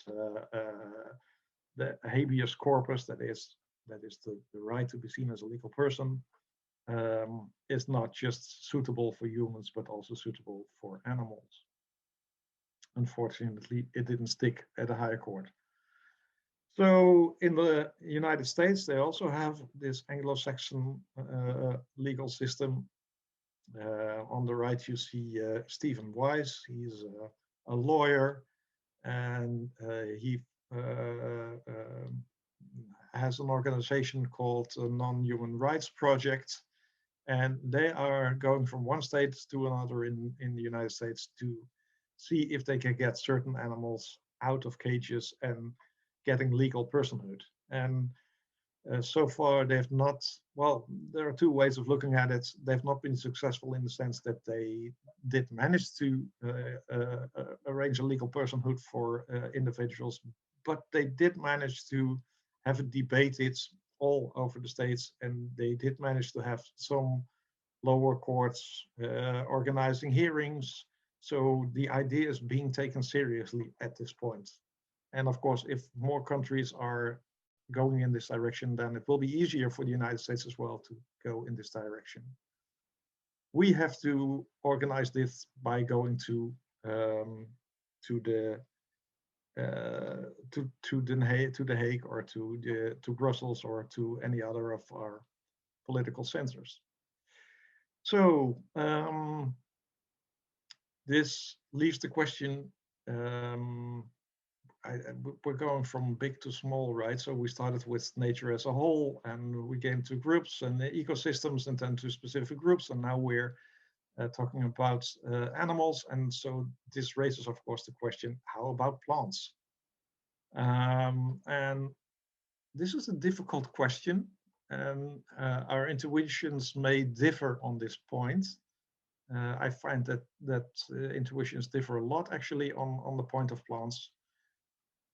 Speaker 3: the habeas corpus, that is the right to be seen as a legal person, is not just suitable for humans, but also suitable for animals. Unfortunately, it didn't stick at the higher court. So in the United States, they also have this Anglo-Saxon legal system. On the right, you see Stephen Wise. He's a lawyer, and he has an organization called Non-Human Rights Project. And they are going from one state to another in the United States to see if they can get certain animals out of cages and getting legal personhood. And so far they've not, well, there are two ways of looking at it. They've not been successful in the sense that they did manage to arrange a legal personhood for individuals, but they did manage to have it debated all over the states, and they did manage to have some lower courts organizing hearings. So the idea is being taken seriously at this point. And of course, if more countries are going in this direction, then it will be easier for the United States as well to go in this direction. We have to organize this by going to the Hague or to Brussels or to any other of our political centers. So this leaves the question. We're going from big to small, right? So we started with nature as a whole, and we came to groups and the ecosystems, and then to specific groups, and now we're talking about animals. And so this raises, of course, the question: how about plants? And this is a difficult question, and our intuitions may differ on this point. I find that intuitions differ a lot, actually, on the point of plants.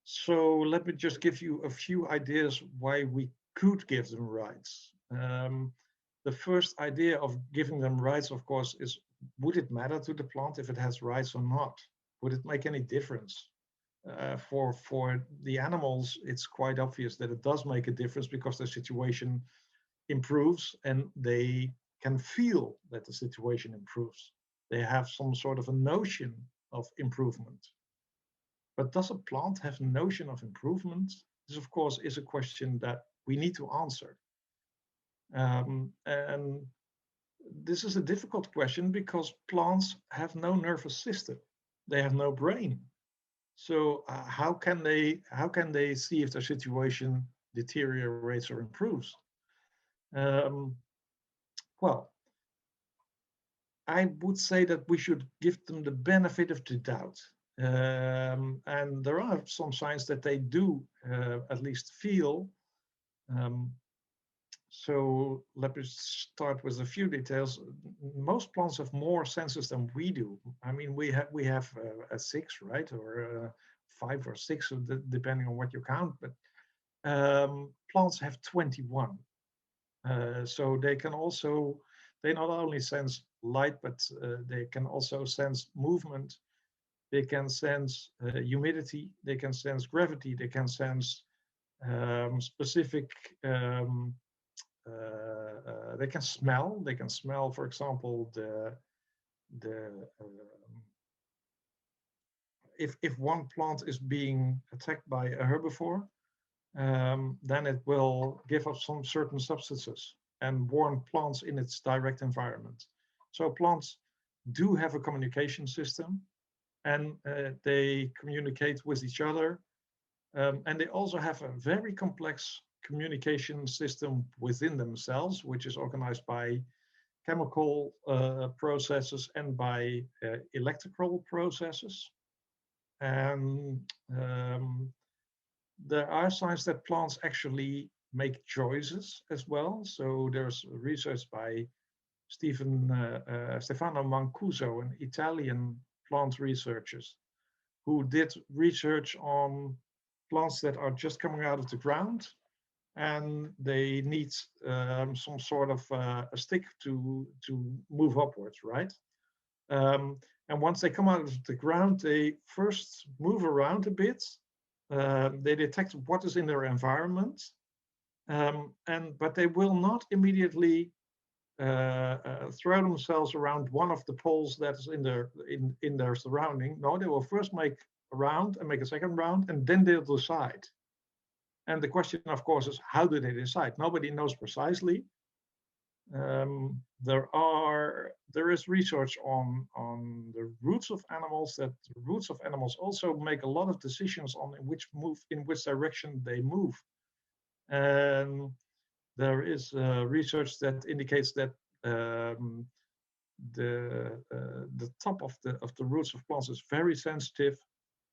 Speaker 3: So let me just give you a few ideas why we could give them rights. The first idea of giving them rights, of course, is: would it matter to the plant if it has rights or not? Would it make any difference? For the animals, it's quite obvious that it does make a difference, because their situation improves and they can feel that the situation improves. They have some sort of a notion of improvement. But does a plant have a notion of improvement? This, of course, is a question that we need to answer. And this is a difficult question because plants have no nervous system. They have no brain. So how can they see if their situation deteriorates or improves? Well, I would say that we should give them the benefit of the doubt. And there are some signs that they do at least feel. So let me start with a few details. Most plants have more senses than we do. I mean, we have a 6, right, or 5 or 6, depending on what you count. But plants have 21. So they not only sense light, but they can also sense movement. They can sense humidity, they can sense gravity, they can sense specific, they can smell, for example, if one plant is being attacked by a herbivore, then it will give off some certain substances and warn plants in its direct environment. So plants do have a communication system, and they communicate with each other. And they also have a very complex communication system within themselves, which is organized by chemical processes and by electrical processes. And there are signs that plants actually make choices as well. So there's research by Stefano Mancuso, an Italian plant researchers, who did research on plants that are just coming out of the ground, and they need some sort of a stick to move upwards, right? And once they come out of the ground, they first move around a bit. They detect what is in their environment, but they will not immediately throw themselves around one of the poles that is in their surrounding. No, they will first make a round and make a second round, and then they'll decide. And the question, of course, is how do they decide? Nobody knows precisely. There is research on the roots of animals, that the roots of animals also make a lot of decisions on in which direction they move. And there is research that indicates that the top of the roots of plants is very sensitive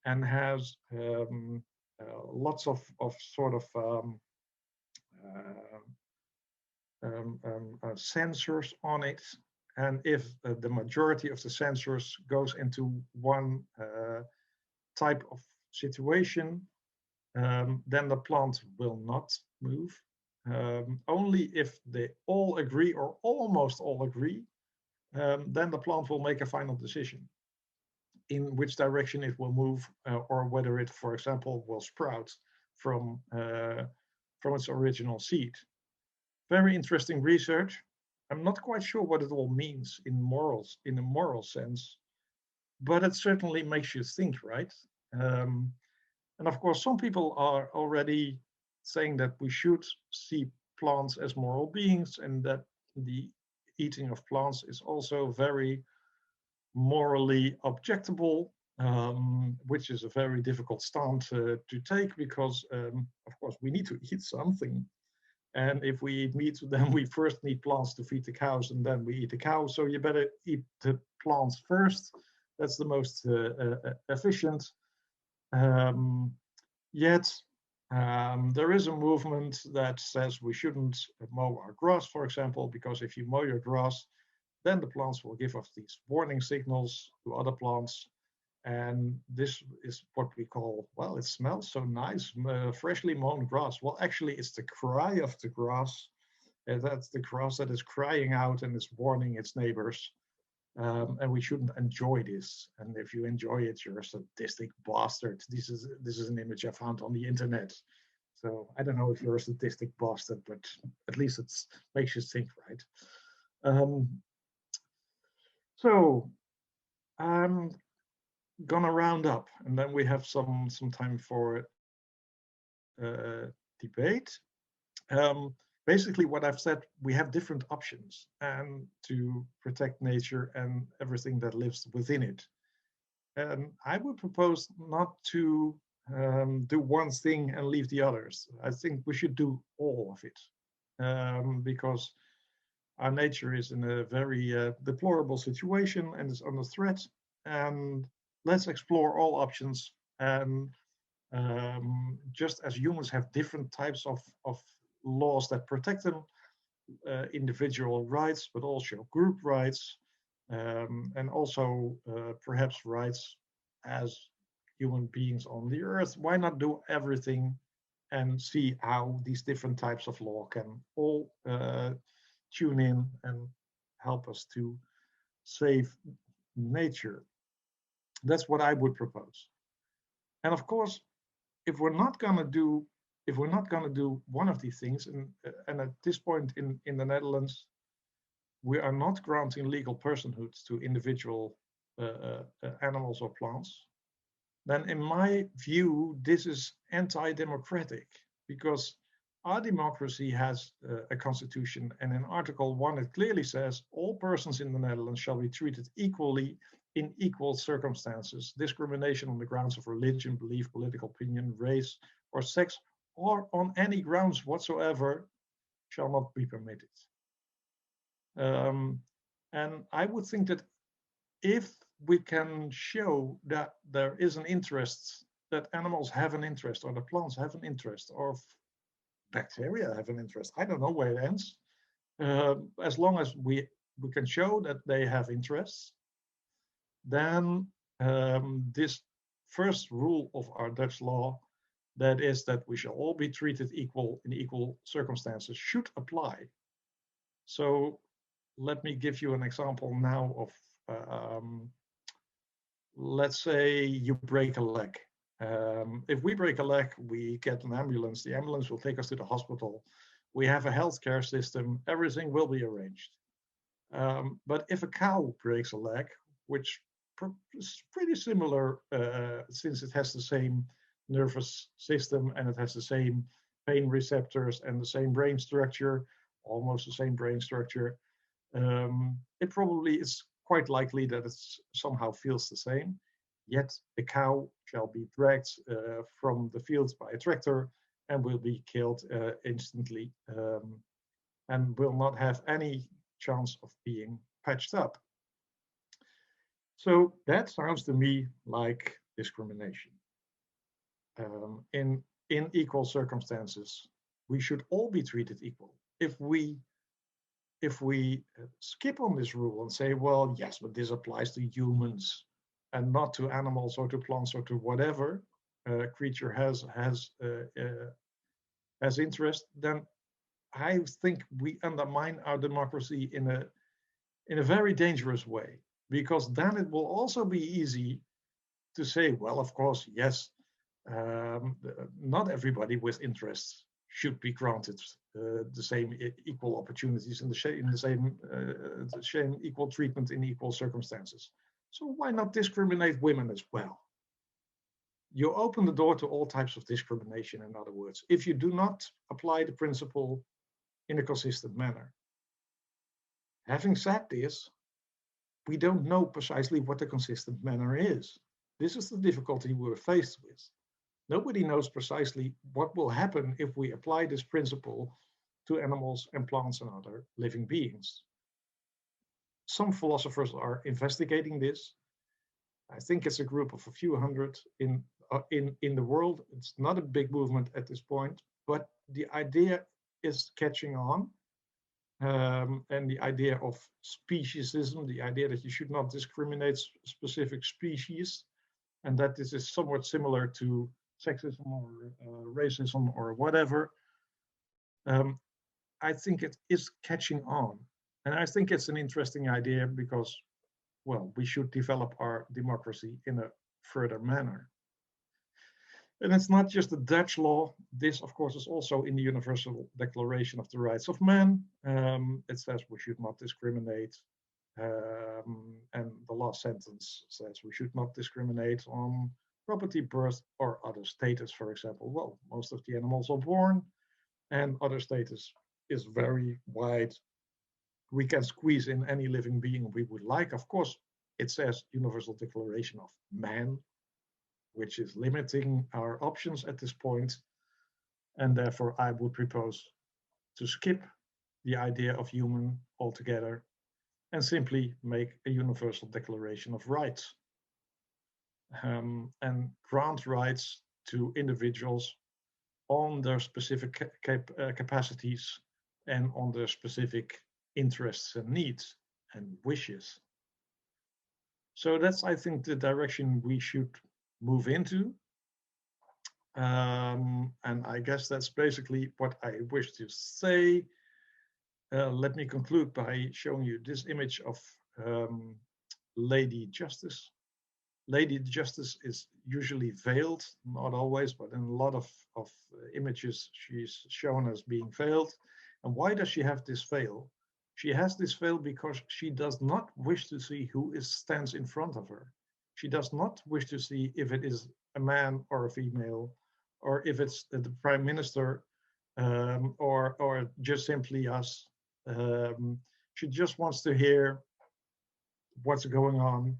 Speaker 3: and has lots of sort of sensors on it. And if the majority of the sensors goes into one type of situation, then the plant will not move. only if they all agree or almost all agree, then the plant will make a final decision in which direction it will move, or whether it, for example, will sprout from its original seed. Very interesting research. I'm not quite sure what it all means in morals, in a moral sense, but it certainly makes you think, right? And of course, some people are already saying that we should see plants as moral beings, and that the eating of plants is also very morally objectable, which is a very difficult stance to take, because, of course, we need to eat something. And if we eat meat, then we first need plants to feed the cows, and then we eat the cows. So you better eat the plants first. That's the most efficient. Yet there is a movement that says we shouldn't mow our grass, for example, because if you mow your grass, then the plants will give off these warning signals to other plants. And this is what we call, well, it smells so nice, freshly mown grass. Well, actually, it's the cry of the grass. That's the grass that is crying out and is warning its neighbors. And we shouldn't enjoy this. And if you enjoy it, you're a sadistic bastard. This is an image I found on the internet. So I don't know if you're a sadistic bastard, but at least it makes you think, right? So I'm gonna round up, and then we have some time for debate. Basically, what I've said, we have different options and to protect nature and everything that lives within it. And I would propose not to do one thing and leave the others. I think we should do all of it, because our nature is in a very deplorable situation and is under threat. And let's explore all options. And just as humans have different types of laws that protect them, individual rights, but also group rights, and also perhaps rights as human beings on the earth. Why not do everything and see how these different types of law can all tune in and help us to save nature? That's what I would propose. And of course, if we're not going to do one of these things, and at this point in the Netherlands, we are not granting legal personhoods to individual animals or plants, then in my view, this is anti-democratic, because our democracy has a constitution, and in Article 1 it clearly says all persons in the Netherlands shall be treated equally in equal circumstances. Discrimination on the grounds of religion, belief, political opinion, race, or sex, or on any grounds whatsoever, shall not be permitted. And I would think that if we can show that there is an interest, that animals have an interest, or the plants have an interest, or bacteria have an interest, I don't know where it ends, as long as we can show that they have interests, then this first rule of our Dutch law, that is that we shall all be treated equal in equal circumstances, should apply. So let me give you an example now of, let's say you break a leg. If we break a leg, we get an ambulance. The ambulance will take us to the hospital. We have a healthcare system. Everything will be arranged. But if a cow breaks a leg, which is pretty similar, since it has the same nervous system and it has the same pain receptors and the same brain structure, almost the same brain structure, it probably is quite likely that it somehow feels the same. Yet the cow shall be dragged from the fields by a tractor and will be killed instantly, and will not have any chance of being patched up. So that sounds to me like discrimination. In equal circumstances, we should all be treated equal. If we skip on this rule and say, well, yes, but this applies to humans and not to animals or to plants or to whatever creature has interest, then I think we undermine our democracy in a very dangerous way, because then it will also be easy to say, well, of course, yes, not everybody with interests should be granted the same equal opportunities and the same equal treatment in equal circumstances. So why not discriminate women as well? You open the door to all types of discrimination, in other words, if you do not apply the principle in a consistent manner. Having said this, we don't know precisely what the consistent manner is. This is the difficulty we're faced with. Nobody knows precisely what will happen if we apply this principle to animals and plants and other living beings. Some philosophers are investigating this. I think it's a group of a few hundred in the world. It's not a big movement at this point, but the idea is catching on. And the idea of speciesism, the idea that you should not discriminate specific species, and that this is somewhat similar to sexism or racism or whatever, I think it is catching on. And I think it's an interesting idea because, well, we should develop our democracy in a further manner. And it's not just the Dutch law. This, of course, is also in the Universal Declaration of the Rights of Man. It says we should not discriminate. And the last sentence says we should not discriminate on property, birth, or other status, for example. Well, most of the animals are born, and other status is very wide. We can squeeze in any living being we would like. Of course, it says Universal Declaration of Man, which is limiting our options at this point. And therefore, I would propose to skip the idea of human altogether and simply make a Universal Declaration of Rights and grant rights to individuals on their specific capacities and on their specific interests and needs and wishes. So that's, I think, the direction we should move into. And I guess that's basically what I wish to say. Let me conclude by showing you this image of Lady Justice. Lady Justice is usually veiled, not always, but in a lot of images she's shown as being veiled. And why does she have this veil? She has this veil because she does not wish to see who stands in front of her. She does not wish to see if it is a man or a female, or if it's the prime minister, or just simply us. She just wants to hear what's going on.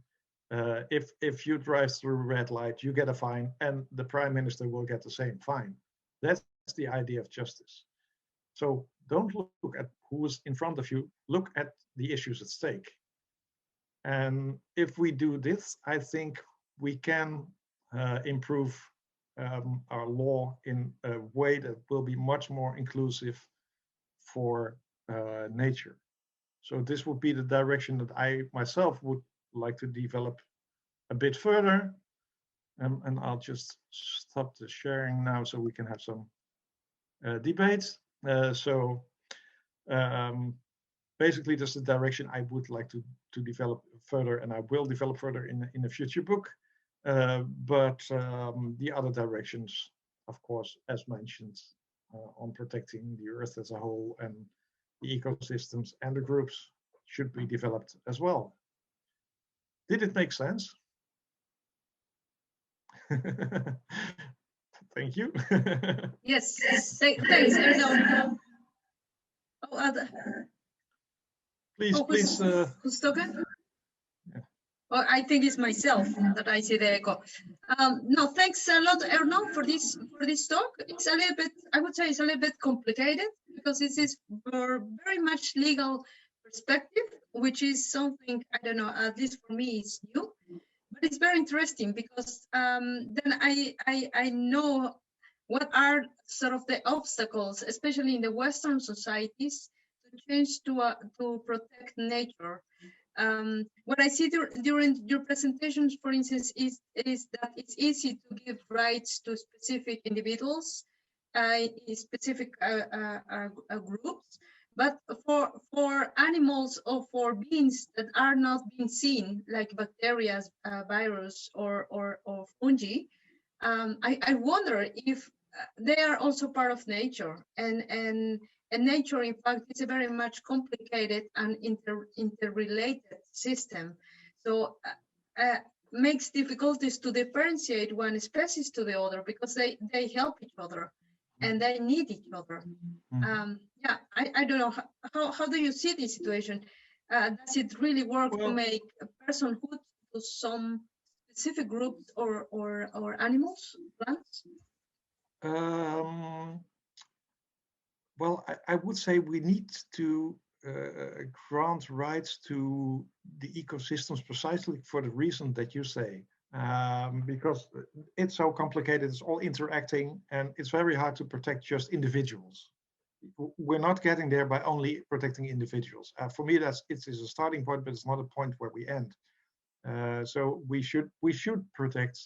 Speaker 3: If you drive through a red light, you get a fine, and the prime minister will get the same fine. That's the idea of justice. So don't look at who is in front of you, look at the issues at stake. And if we do this, I think we can improve our law in a way that will be much more inclusive for nature. So this would be the direction that I myself would like to develop a bit further. And I'll just stop the sharing now so we can have some debates. Basically, that's the direction I would like to develop further, and I will develop further in a future book. But the other directions, of course, as mentioned, on protecting the Earth as a whole and the ecosystems and the groups should be developed as well. Did it make sense? Thank you.
Speaker 2: Yes, thanks, Erno.
Speaker 3: Please.
Speaker 2: Who's talking?
Speaker 3: Yeah.
Speaker 2: Well, I think it's myself that I see the echo. No, thanks a lot, Erno, for this talk. It's a little bit, I would say, it's a little bit complicated because this is for very much legal perspective, which is something, I don't know, at least for me, it's new. But it's very interesting because then I know what are sort of the obstacles, especially in the Western societies, to change to protect nature. What I see during your presentations, for instance, is that it's easy to give rights to specific individuals specific groups, but for animals or for beings that are not being seen, like bacteria, virus, or fungi, I wonder if they are also part of nature, and nature, in fact, is a very much complicated and interrelated system. So makes difficulties to differentiate one species to the other, because they help each other and they need each other. Yeah, I don't know, how do you see this situation? Does it really work to make a personhood to some specific groups or animals, plants?
Speaker 3: Well, I would say we need to grant rights to the ecosystems precisely for the reason that you say, because it's so complicated, it's all interacting, and it's very hard to protect just individuals. We're not getting there by only protecting individuals. For me, it is a starting point, but it's not a point where we end. So we should protect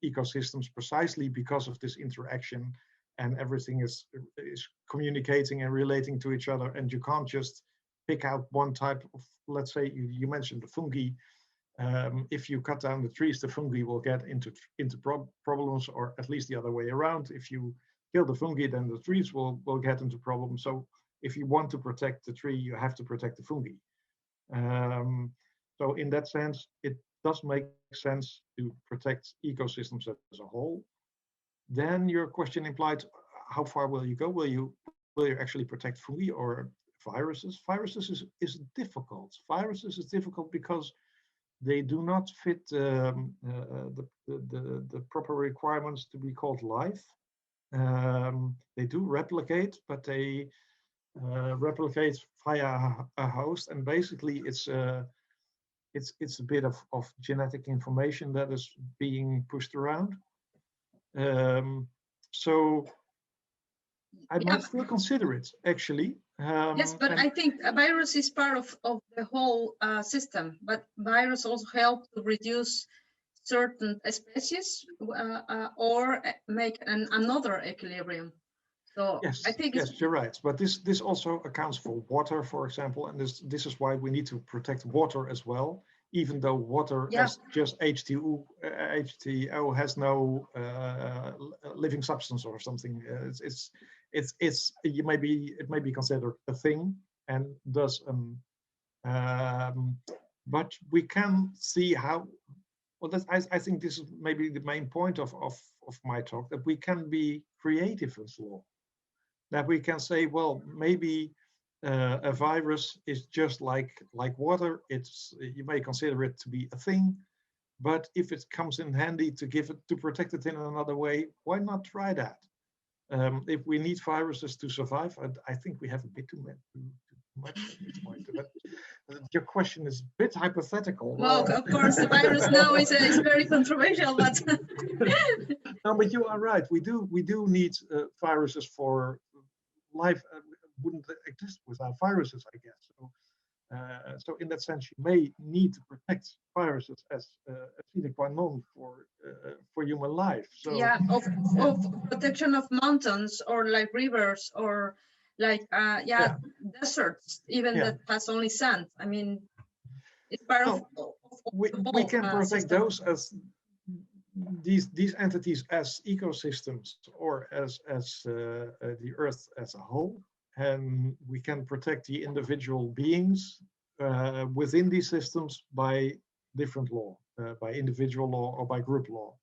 Speaker 3: ecosystems precisely because of this interaction, and everything is communicating and relating to each other, and you can't just pick out one type of, let's say you mentioned the fungi. If you cut down the trees, the fungi will get into problems, or at least the other way around. If you kill the fungi, then the trees will get into problems. So if you want to protect the tree, you have to protect the fungi. So in that sense, it does make sense to protect ecosystems as a whole. Then your question implied, how far will you go? Will you actually protect fungi or viruses? Viruses is difficult. Viruses is difficult because they do not fit the proper requirements to be called life. They do replicate, but they replicate via a host, and basically it's a bit of genetic information that is being pushed around. So I might still consider it, actually.
Speaker 2: Yes, but I think a virus is part of the whole system, but virus also help to reduce certain species or make another equilibrium. So
Speaker 3: yes,
Speaker 2: I think
Speaker 3: yes, you're right. But this also accounts for water, for example, and this is why we need to protect water as well. Even though water as just H2O has no living substance or something, it may be considered a thing, and thus but we can see how. Well, I think this is maybe the main point of my talk, that we can be creative as law. That we can say, well, maybe a virus is just like water. You may consider it to be a thing, but if it comes in handy to protect it in another way, why not try that? If we need viruses to survive, I think we have a bit too much at this point. But your question is a bit hypothetical.
Speaker 2: Well, of course, the virus now is very controversial, but
Speaker 3: no, but you are right. We do need viruses for life. Wouldn't exist without viruses, I guess. So in that sense, you may need to protect viruses as a sine qua non for human life. So
Speaker 2: yeah, of protection of mountains, or like rivers, or like deserts, even that has only sand. I mean, it's part of
Speaker 3: we can protect those as these entities as ecosystems, or as the Earth as a whole. And we can protect the individual beings within these systems by different law, by individual law or by group law.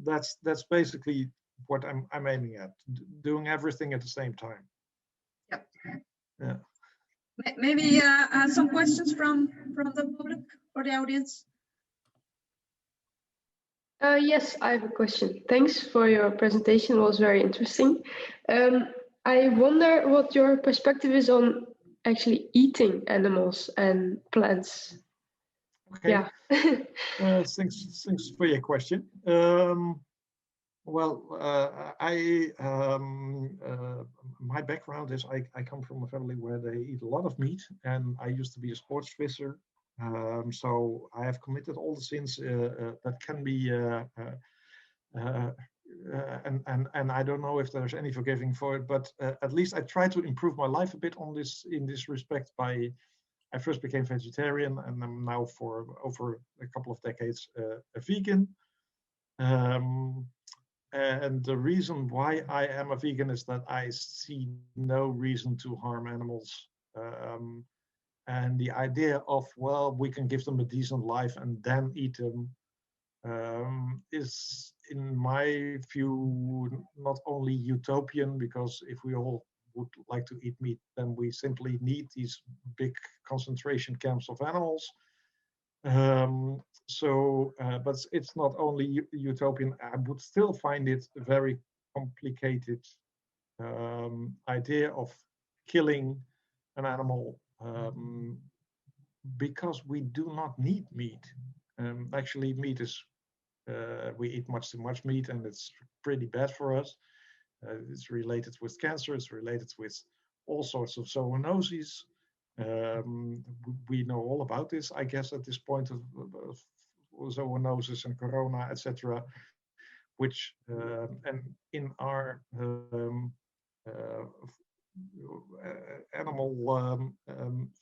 Speaker 3: That's basically what I'm aiming at, doing everything at the same time.
Speaker 2: Yep.
Speaker 3: Yeah.
Speaker 2: Maybe some questions from the public or the audience.
Speaker 5: Yes, I have a question. Thanks for your presentation. It was very interesting. I wonder what your perspective is on actually eating animals and plants.
Speaker 3: Okay.
Speaker 5: Yeah.
Speaker 3: Thanks for your question. My background is I come from a family where they eat a lot of meat, and I used to be a sports fisher. So I have committed all the sins that can be and I don't know if there's any forgiving for it, but at least I try to improve my life a bit on this in this respect. I first became vegetarian, and I'm now for over a couple of decades a vegan. And the reason why I am a vegan is that I see no reason to harm animals. And the idea of, well, we can give them a decent life and then eat them is, in my view, not only utopian, because if we all would like to eat meat, then we simply need these big concentration camps of animals. But it's not only utopian. I would still find it a very complicated idea of killing an animal because we do not need meat. Actually, meat is, we eat much too much meat, and it's pretty bad for us. It's related with cancer, it's related with all sorts of zoonoses. We know all about this, I guess, at this point of zoonosis and corona, etc. Which and in our animal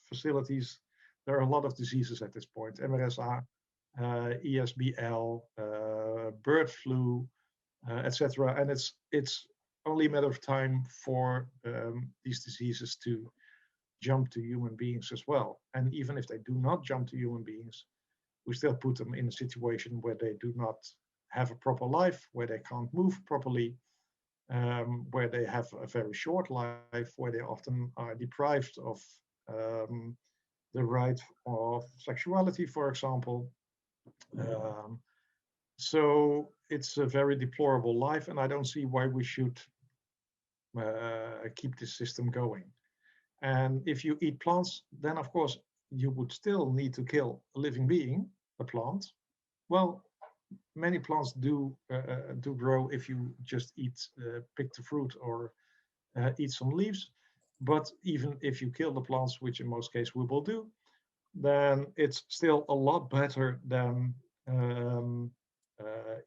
Speaker 3: facilities, there are a lot of diseases at this point: MRSA, ESBL, bird flu, etc. And it's only a matter of time for these diseases to jump to human beings as well. And even if they do not jump to human beings, we still put them in a situation where they do not have a proper life, where they can't move properly, where they have a very short life, where they often are deprived of the right of sexuality, for example. So it's a very deplorable life, and I don't see why we should keep this system going. And if you eat plants, then of course you would still need to kill a living being, a plant. Well, many plants do grow if you just pick the fruit or eat some leaves. But even if you kill the plants, which in most cases we will do, then it's still a lot better than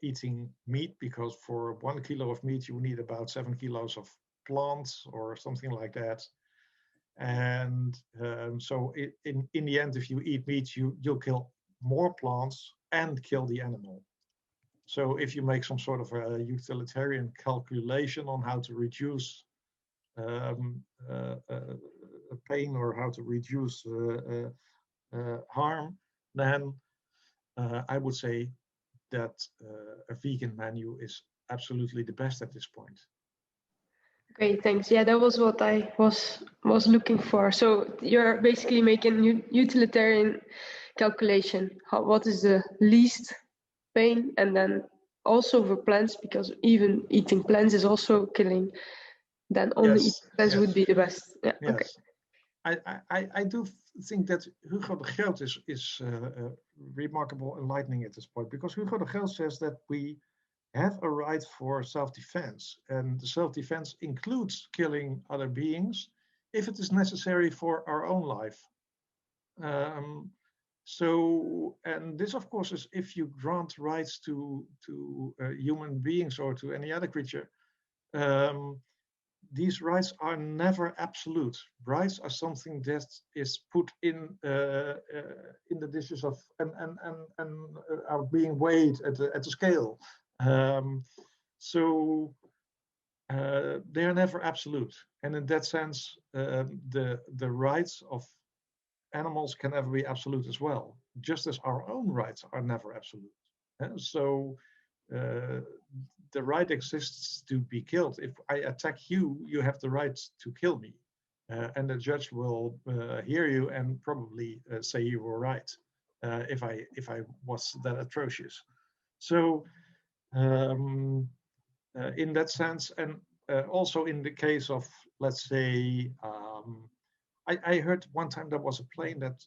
Speaker 3: eating meat, because for 1 kilo of meat you need about 7 kilos of plants or something like that. And so in the end, if you eat meat, you'll kill more plants and kill the animal. So if you make some sort of a utilitarian calculation on how to reduce pain or how to reduce harm, then I would say that a vegan menu is absolutely the best at this point.
Speaker 5: Great, thanks. Yeah, that was what I was looking for. So you're basically making utilitarian calculation. What is the least pain, and then also for plants, because even eating plants is also killing. Then only eating plants would be the best. Yeah.
Speaker 3: Yes.
Speaker 5: Okay.
Speaker 3: I do think that Hugo de Groot is remarkable enlightening at this point, because Hugo de Groot says that we have a right for self-defense, and the self-defense includes killing other beings if it is necessary for our own life. And this, of course, is if you grant rights to human beings or to any other creature. These rights are never absolute. Rights are something that is put in the dishes of and are being weighed at the scale. So they are never absolute, and in that sense, the rights of animals can never be absolute as well, just as our own rights are never absolute. So the right exists to be killed. If I attack you, you have the right to kill me, and the judge will hear you and probably say you were right if I was that atrocious. So in that sense, and also in the case of, let's say, I heard one time there was a plane that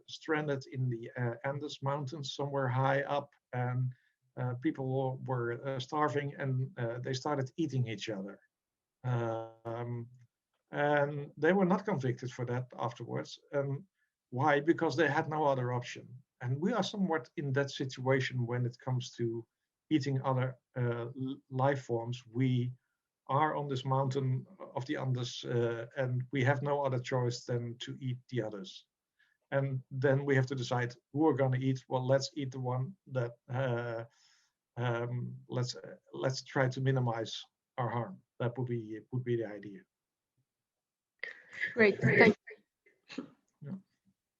Speaker 3: stranded in the Andes Mountains somewhere high up, and people were starving, and they started eating each other. And they were not convicted for that afterwards. Why? Because they had no other option. And we are somewhat in that situation when it comes to eating other life forms, we are on this mountain of the Andes, and we have no other choice than to eat the others. And then we have to decide who we're going to eat. Well, let's eat the one that let's try to minimize our harm. That would be the idea.
Speaker 5: Great, thank you.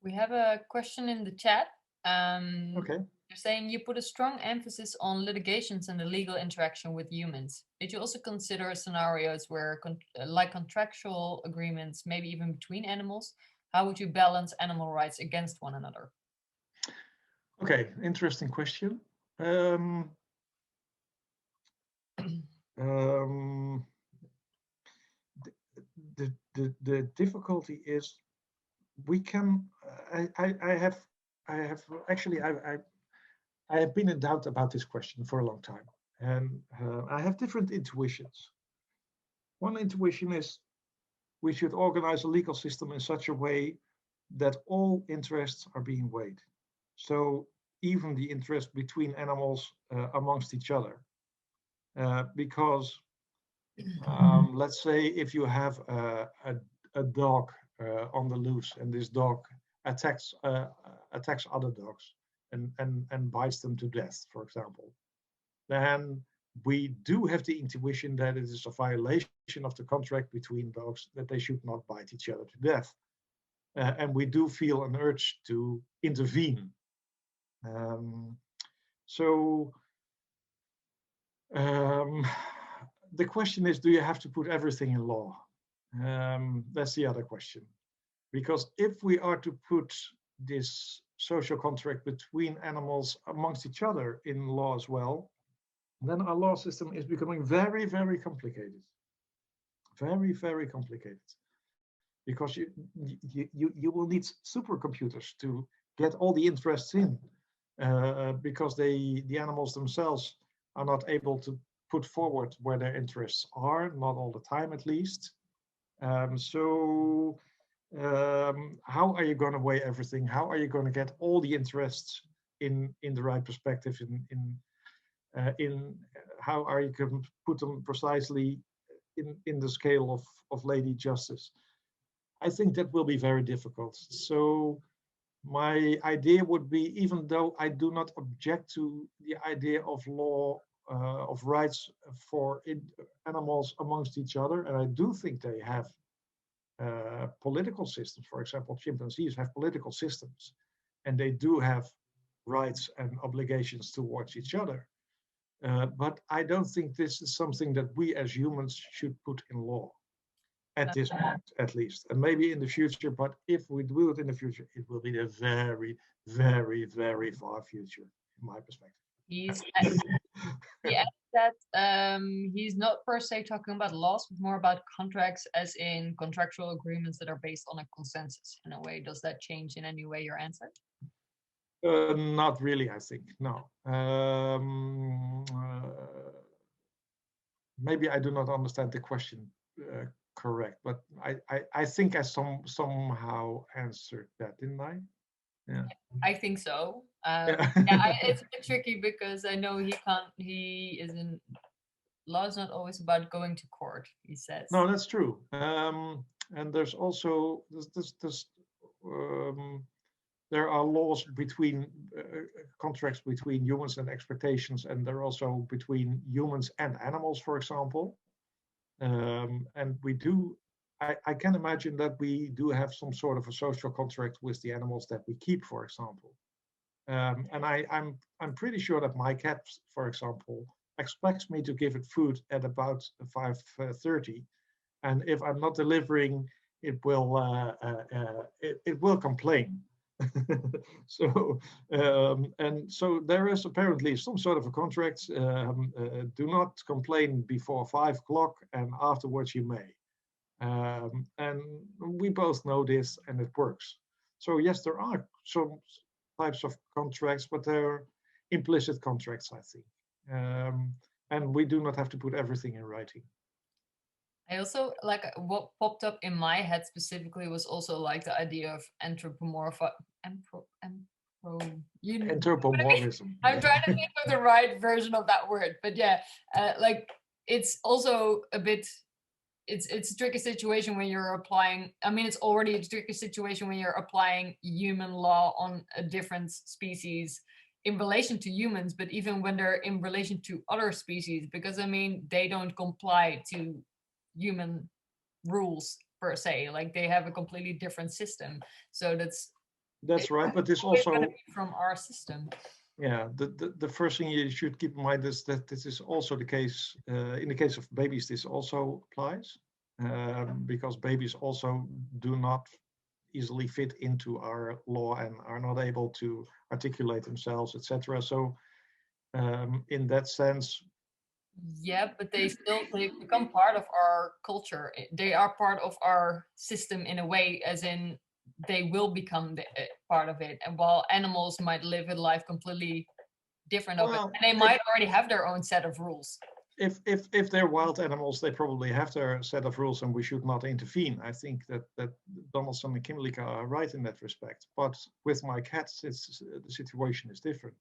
Speaker 1: We have a question in the chat.
Speaker 3: Okay.
Speaker 1: You're saying you put a strong emphasis on litigations and the legal interaction with humans. Did you also consider scenarios where, like contractual agreements, maybe even between animals, how would you balance animal rights against one another?
Speaker 3: Okay, interesting question. The difficulty is we can. I have been in doubt about this question for a long time, and I have different intuitions. One intuition is we should organize a legal system in such a way that all interests are being weighed. So even the interest between animals amongst each other. Because let's say if you have a dog on the loose and this dog attacks other dogs and bites them to death, for example, then we do have the intuition that it is a violation of the contract between dogs that they should not bite each other to death. And we do feel an urge to intervene. The question is, do you have to put everything in law? That's the other question. Because if we are to put this social contract between animals amongst each other in law as well, then our law system is becoming very, very complicated. Very, very complicated. Because you will need supercomputers to get all the interests in, because the animals themselves are not able to put forward where their interests are, not all the time at least. How are you going to weigh everything? How are you going to get all the interests in the right perspective? In how are you going to put them precisely in the scale of Lady Justice? I think that will be very difficult. So my idea would be, even though I do not object to the idea of law, of rights for animals amongst each other, and I do think they have political systems. For example, chimpanzees have political systems, and they do have rights and obligations towards each other. But I don't think this is something that we as humans should put in law. At this point, at least, and maybe in the future. But if we do it in the future, it will be the very, very, very far future, in my perspective.
Speaker 1: He adds that he's not per se talking about laws, but more about contracts, as in contractual agreements that are based on a consensus. In a way, does that change in any way your answer?
Speaker 3: Not really, I think. No. Maybe I do not understand the question correct, but I think I somehow answered that, didn't I? Yeah.
Speaker 1: I think so. It's a bit tricky because I know he isn't. Law is not always about going to court, he says.
Speaker 3: No, that's true. And there's also there are laws between contracts between humans and expectations, and they're also between humans and animals, for example. And we do, I can imagine that we do have some sort of a social contract with the animals that we keep, for example. And I'm pretty sure that my cat, for example, expects me to give it food at about 5:30, and if I'm not delivering, it will complain. So there is apparently some sort of a contract. Do not complain before 5 o'clock, and afterwards you may. And we both know this, and it works. So yes, there are some types of contracts, but they're implicit contracts, I think. And we do not have to put everything in writing.
Speaker 1: I also, like, what popped up in my head specifically was also like the idea of
Speaker 3: Anthropomorphism.
Speaker 1: I'm trying to think of the right version of that word, but yeah, like it's also a bit. It's a tricky situation when you're applying. I mean, it's already a tricky situation when you're applying human law on a different species in relation to humans, but even when they're in relation to other species, because I mean, they don't comply to human rules per se. Like they have a completely different system. So
Speaker 3: that's right. But this
Speaker 1: always
Speaker 3: also
Speaker 1: gonna be from our system.
Speaker 3: Yeah, the first thing you should keep in mind is that this is also the case in the case of babies. This also applies because babies also do not easily fit into our law and are not able to articulate themselves, etc. So in that sense,
Speaker 1: Yeah, but they become part of our culture. They are part of our system in a way, as in they will become part of it. And while animals might live a life completely different of it,
Speaker 3: well,
Speaker 1: and they might already have their own set of rules.
Speaker 3: if they're wild animals, they probably have their set of rules, and we should not intervene. I think that Donaldson and Kimlicka are right in that respect. But with my cats, the situation is different.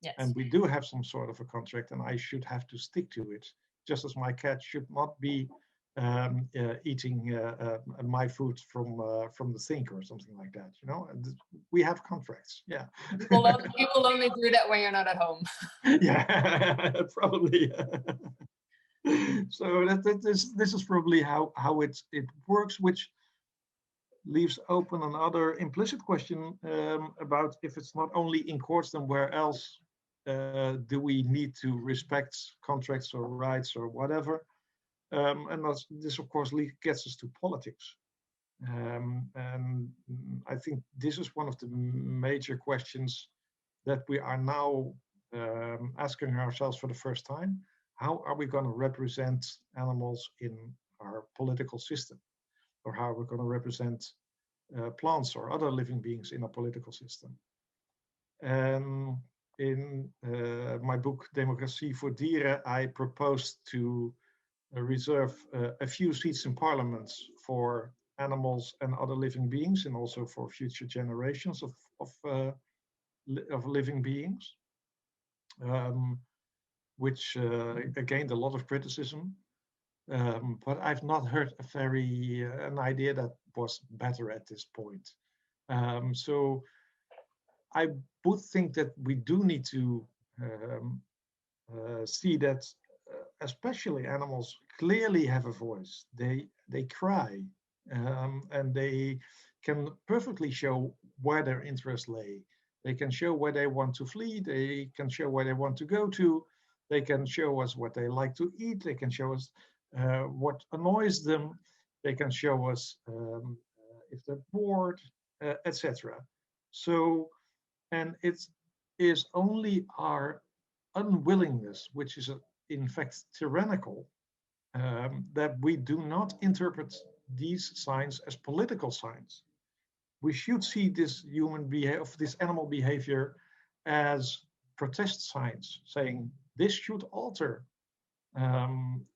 Speaker 1: Yes.
Speaker 3: And we do have some sort of a contract, and I should have to stick to it, just as my cat should not be eating my food from the sink or something like that. You know, we have contracts. Yeah.
Speaker 1: You will only do that when you're not at home.
Speaker 3: Yeah, probably. So this is probably how it works, which leaves open another implicit question about if it's not only in courts, then where else do we need to respect contracts or rights or whatever? And this, of course, gets us to politics. And I think this is one of the major questions that we are now asking ourselves for the first time. How are we going to represent animals in our political system? Or how are we going to represent plants or other living beings in our political system? And in my book, Democratie, voor, Dieren, I proposed to reserve a few seats in parliaments for animals and other living beings, and also for future generations of living beings, which gained a lot of criticism. But I've not heard an idea that was better at this point. So I would think that we do need to see that especially animals clearly have a voice. They cry, and they can perfectly show where their interests lay. They can show where they want to flee. They can show where they want to go to. They can show us what they like to eat. They can show us what annoys them. They can show us if they're bored, etc. So, and it is only our unwillingness, which is in fact tyrannical, that we do not interpret these signs as political signs. We should see this this animal behavior as protest signs, saying this should alter. And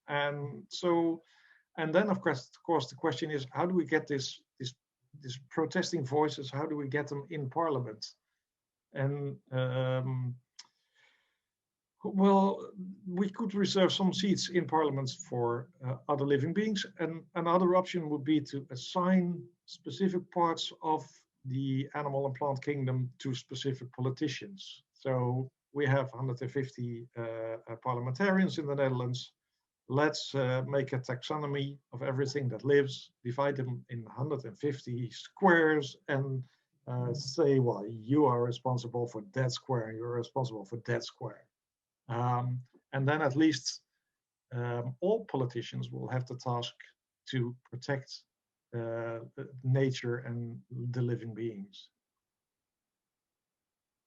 Speaker 3: then of course the question is, how do we get these protesting voices? How do we get them in Parliament? And well, we could reserve some seats in parliaments for other living beings, and another option would be to assign specific parts of the animal and plant kingdom to specific politicians. So we have 150 parliamentarians in the Netherlands. Let's make a taxonomy of everything that lives, divide them in 150 squares, and say, well, you are responsible for that square, and you're responsible for that square. And then at least all politicians will have the task to protect nature and the living beings.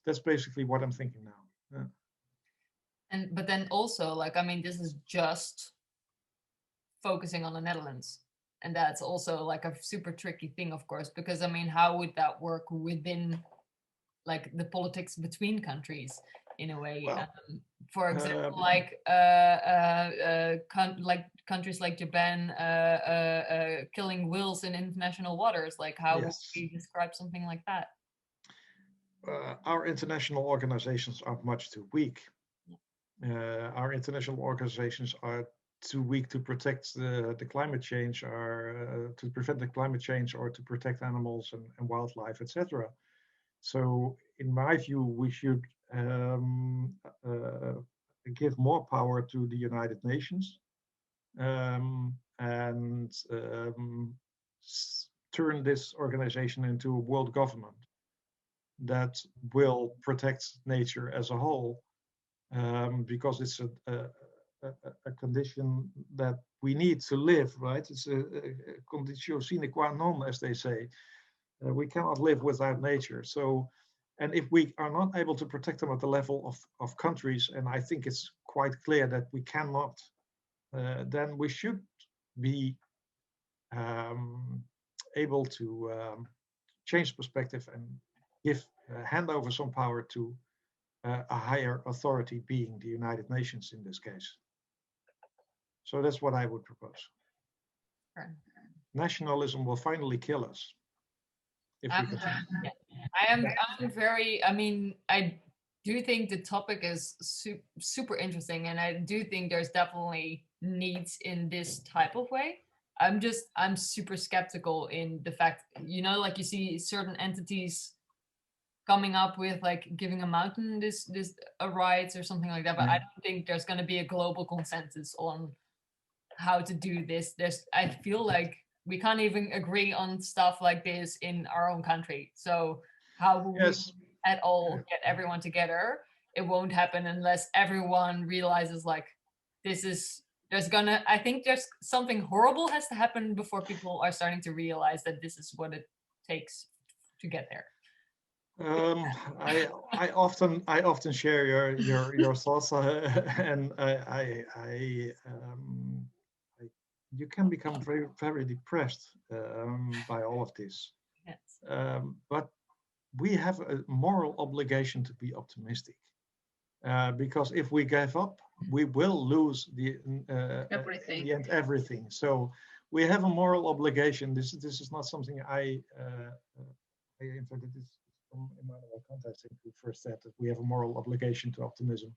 Speaker 3: That's basically what I'm thinking now. Yeah.
Speaker 1: But then also, like, I mean, this is just focusing on the Netherlands. And that's also like a super tricky thing, of course, because I mean, how would that work within like the politics between countries in a way?
Speaker 3: Well,
Speaker 1: for example, like countries like Japan killing whales in international waters. Like, how would we describe something like that?
Speaker 3: our international organizations are much too weak. Our international organizations are too weak to protect the climate change, or to prevent the climate change, or to protect animals and wildlife, etc. So, in my view, we should give more power to the United Nations, and turn this organization into a world government that will protect nature as a whole, because it's a condition that we need to live, right? It's a conditio sine qua non, as they say. We cannot live without nature. So, and if we are not able to protect them at the level of countries, and I think it's quite clear that we cannot, then we should be able to change perspective and hand over some power to a higher authority, being the United Nations in this case. So that's what I would propose.
Speaker 1: Sure.
Speaker 3: Nationalism will finally kill us.
Speaker 1: I'm very, I do think the topic is super interesting, and I do think there's definitely needs in this type of way. I'm super skeptical in the fact, like you see certain entities coming up with like giving a mountain this a rights or something like that, but I don't think there's going to be a global consensus on how to do this. I feel like we can't even agree on stuff like this in our own country. So how will we at all get everyone together? It won't happen unless everyone realizes like I think there's something horrible has to happen before people are starting to realize that this is what it takes to get there.
Speaker 3: I often share your thoughts, and you can become very, very depressed by all of this. Yes. But we have a moral obligation to be optimistic, because if we give up, we will lose everything. In the end, everything. So we have a moral obligation. This is not something I invented. This from Immanuel Kant, I think, who first said that we have a moral obligation to optimism,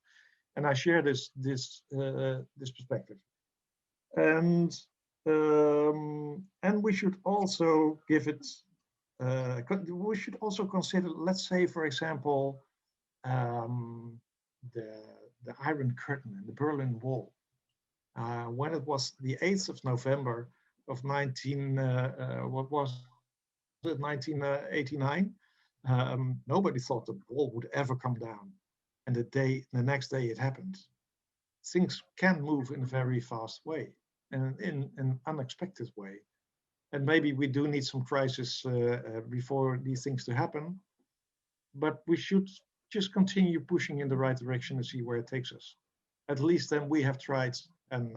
Speaker 3: and I share this perspective. And we should also give it. We should also consider, let's say, for example, the Iron Curtain and the Berlin Wall. When it was the 8th of November of 1989, nobody thought the wall would ever come down, and the next day it happened. Things can move in a very fast way, and in an unexpected way. And maybe we do need some crisis before these things to happen, but we should just continue pushing in the right direction and see where it takes us. At least then we have tried, and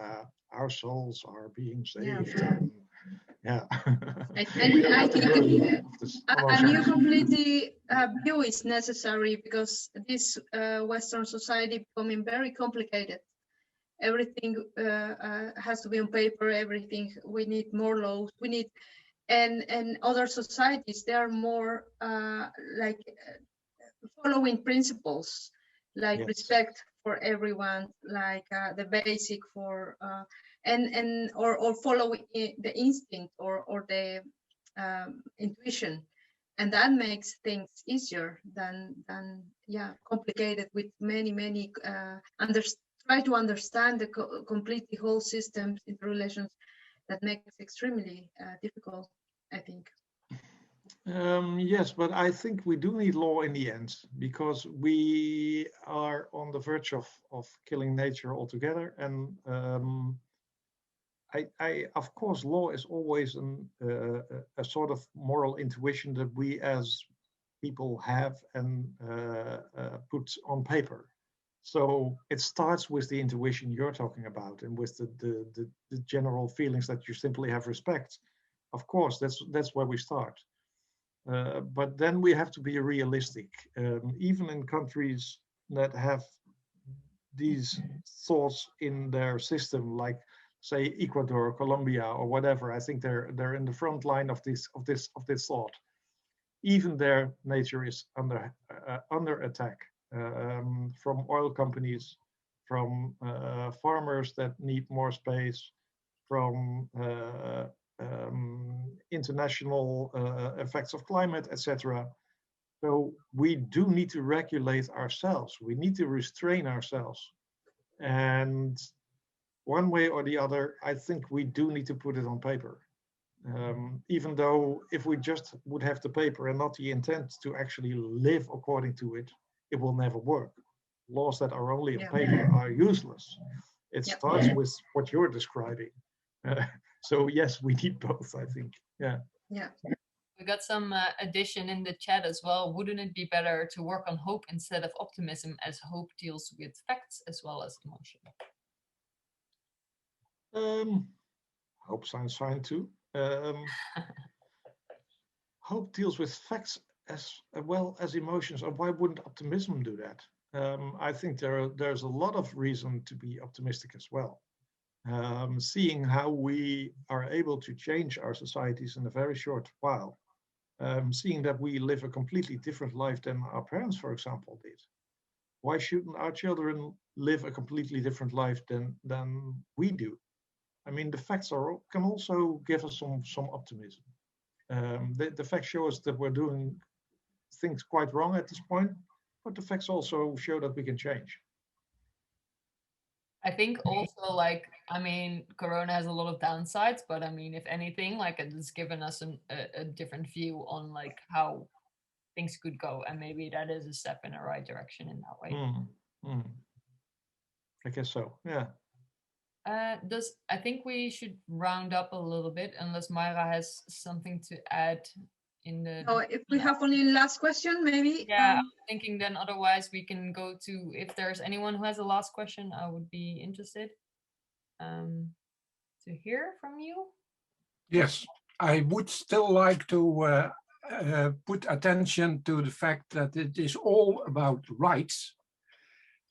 Speaker 3: our souls are being saved. Yeah.
Speaker 2: I think a new completely view is necessary, because this Western society becoming very complicated. Everything has to be on paper. Everything, we need more laws. We need, and other societies, they are more like following principles, like respect for everyone, like the basic for or following the instinct or the intuition, and that makes things easier than complicated with many try to understand the completely whole systems, interrelations, that makes it extremely difficult, I think.
Speaker 3: Yes, but I think we do need law in the end, because we are on the verge of killing nature altogether. And of course, law is always a sort of moral intuition that we as people have and put on paper. So it starts with the intuition you're talking about, and with the general feelings that you simply have respect. Of course, that's where we start. But then we have to be realistic. Even in countries that have these thoughts in their system, like say Ecuador or Colombia or whatever, I think they're in the front line of this thought. even their nature is under attack from oil companies, from farmers that need more space, from international effects of climate, etc. So we do need to regulate ourselves. We need to restrain ourselves. And one way or the other, I think we do need to put it on paper. Even though if we just would have the paper and not the intent to actually live according to it, it will never work. Laws that are only on paper are useless. It starts with what you're describing. So yes, we need both, I think. Yeah.
Speaker 1: We got some addition in the chat as well. Wouldn't it be better to work on hope instead of optimism, as hope deals with facts as well as emotion?
Speaker 3: Hope sounds fine too. Hope deals with facts as well as emotions. And why wouldn't optimism do that? I think there's a lot of reason to be optimistic as well. Seeing how we are able to change our societies in a very short while. Seeing that we live a completely different life than our parents, for example, did. Why shouldn't our children live a completely different life than we do? I mean, the facts can also give us some optimism. The facts show us that we're doing things quite wrong at this point, but the facts also show that we can change.
Speaker 1: I think also, like, I mean, Corona has a lot of downsides, but I mean, if anything, like, it's given us a different view on like how things could go, and maybe that is a step in the right direction in that way.
Speaker 3: I guess so. Yeah.
Speaker 1: I think we should round up a little bit, unless Myra has something to add in the.
Speaker 2: Oh, if we have only last question, maybe.
Speaker 1: Yeah, I'm thinking then otherwise we can go to, if there's anyone who has a last question, I would be interested to hear from you.
Speaker 6: Yes, I would still like to put attention to the fact that it is all about rights,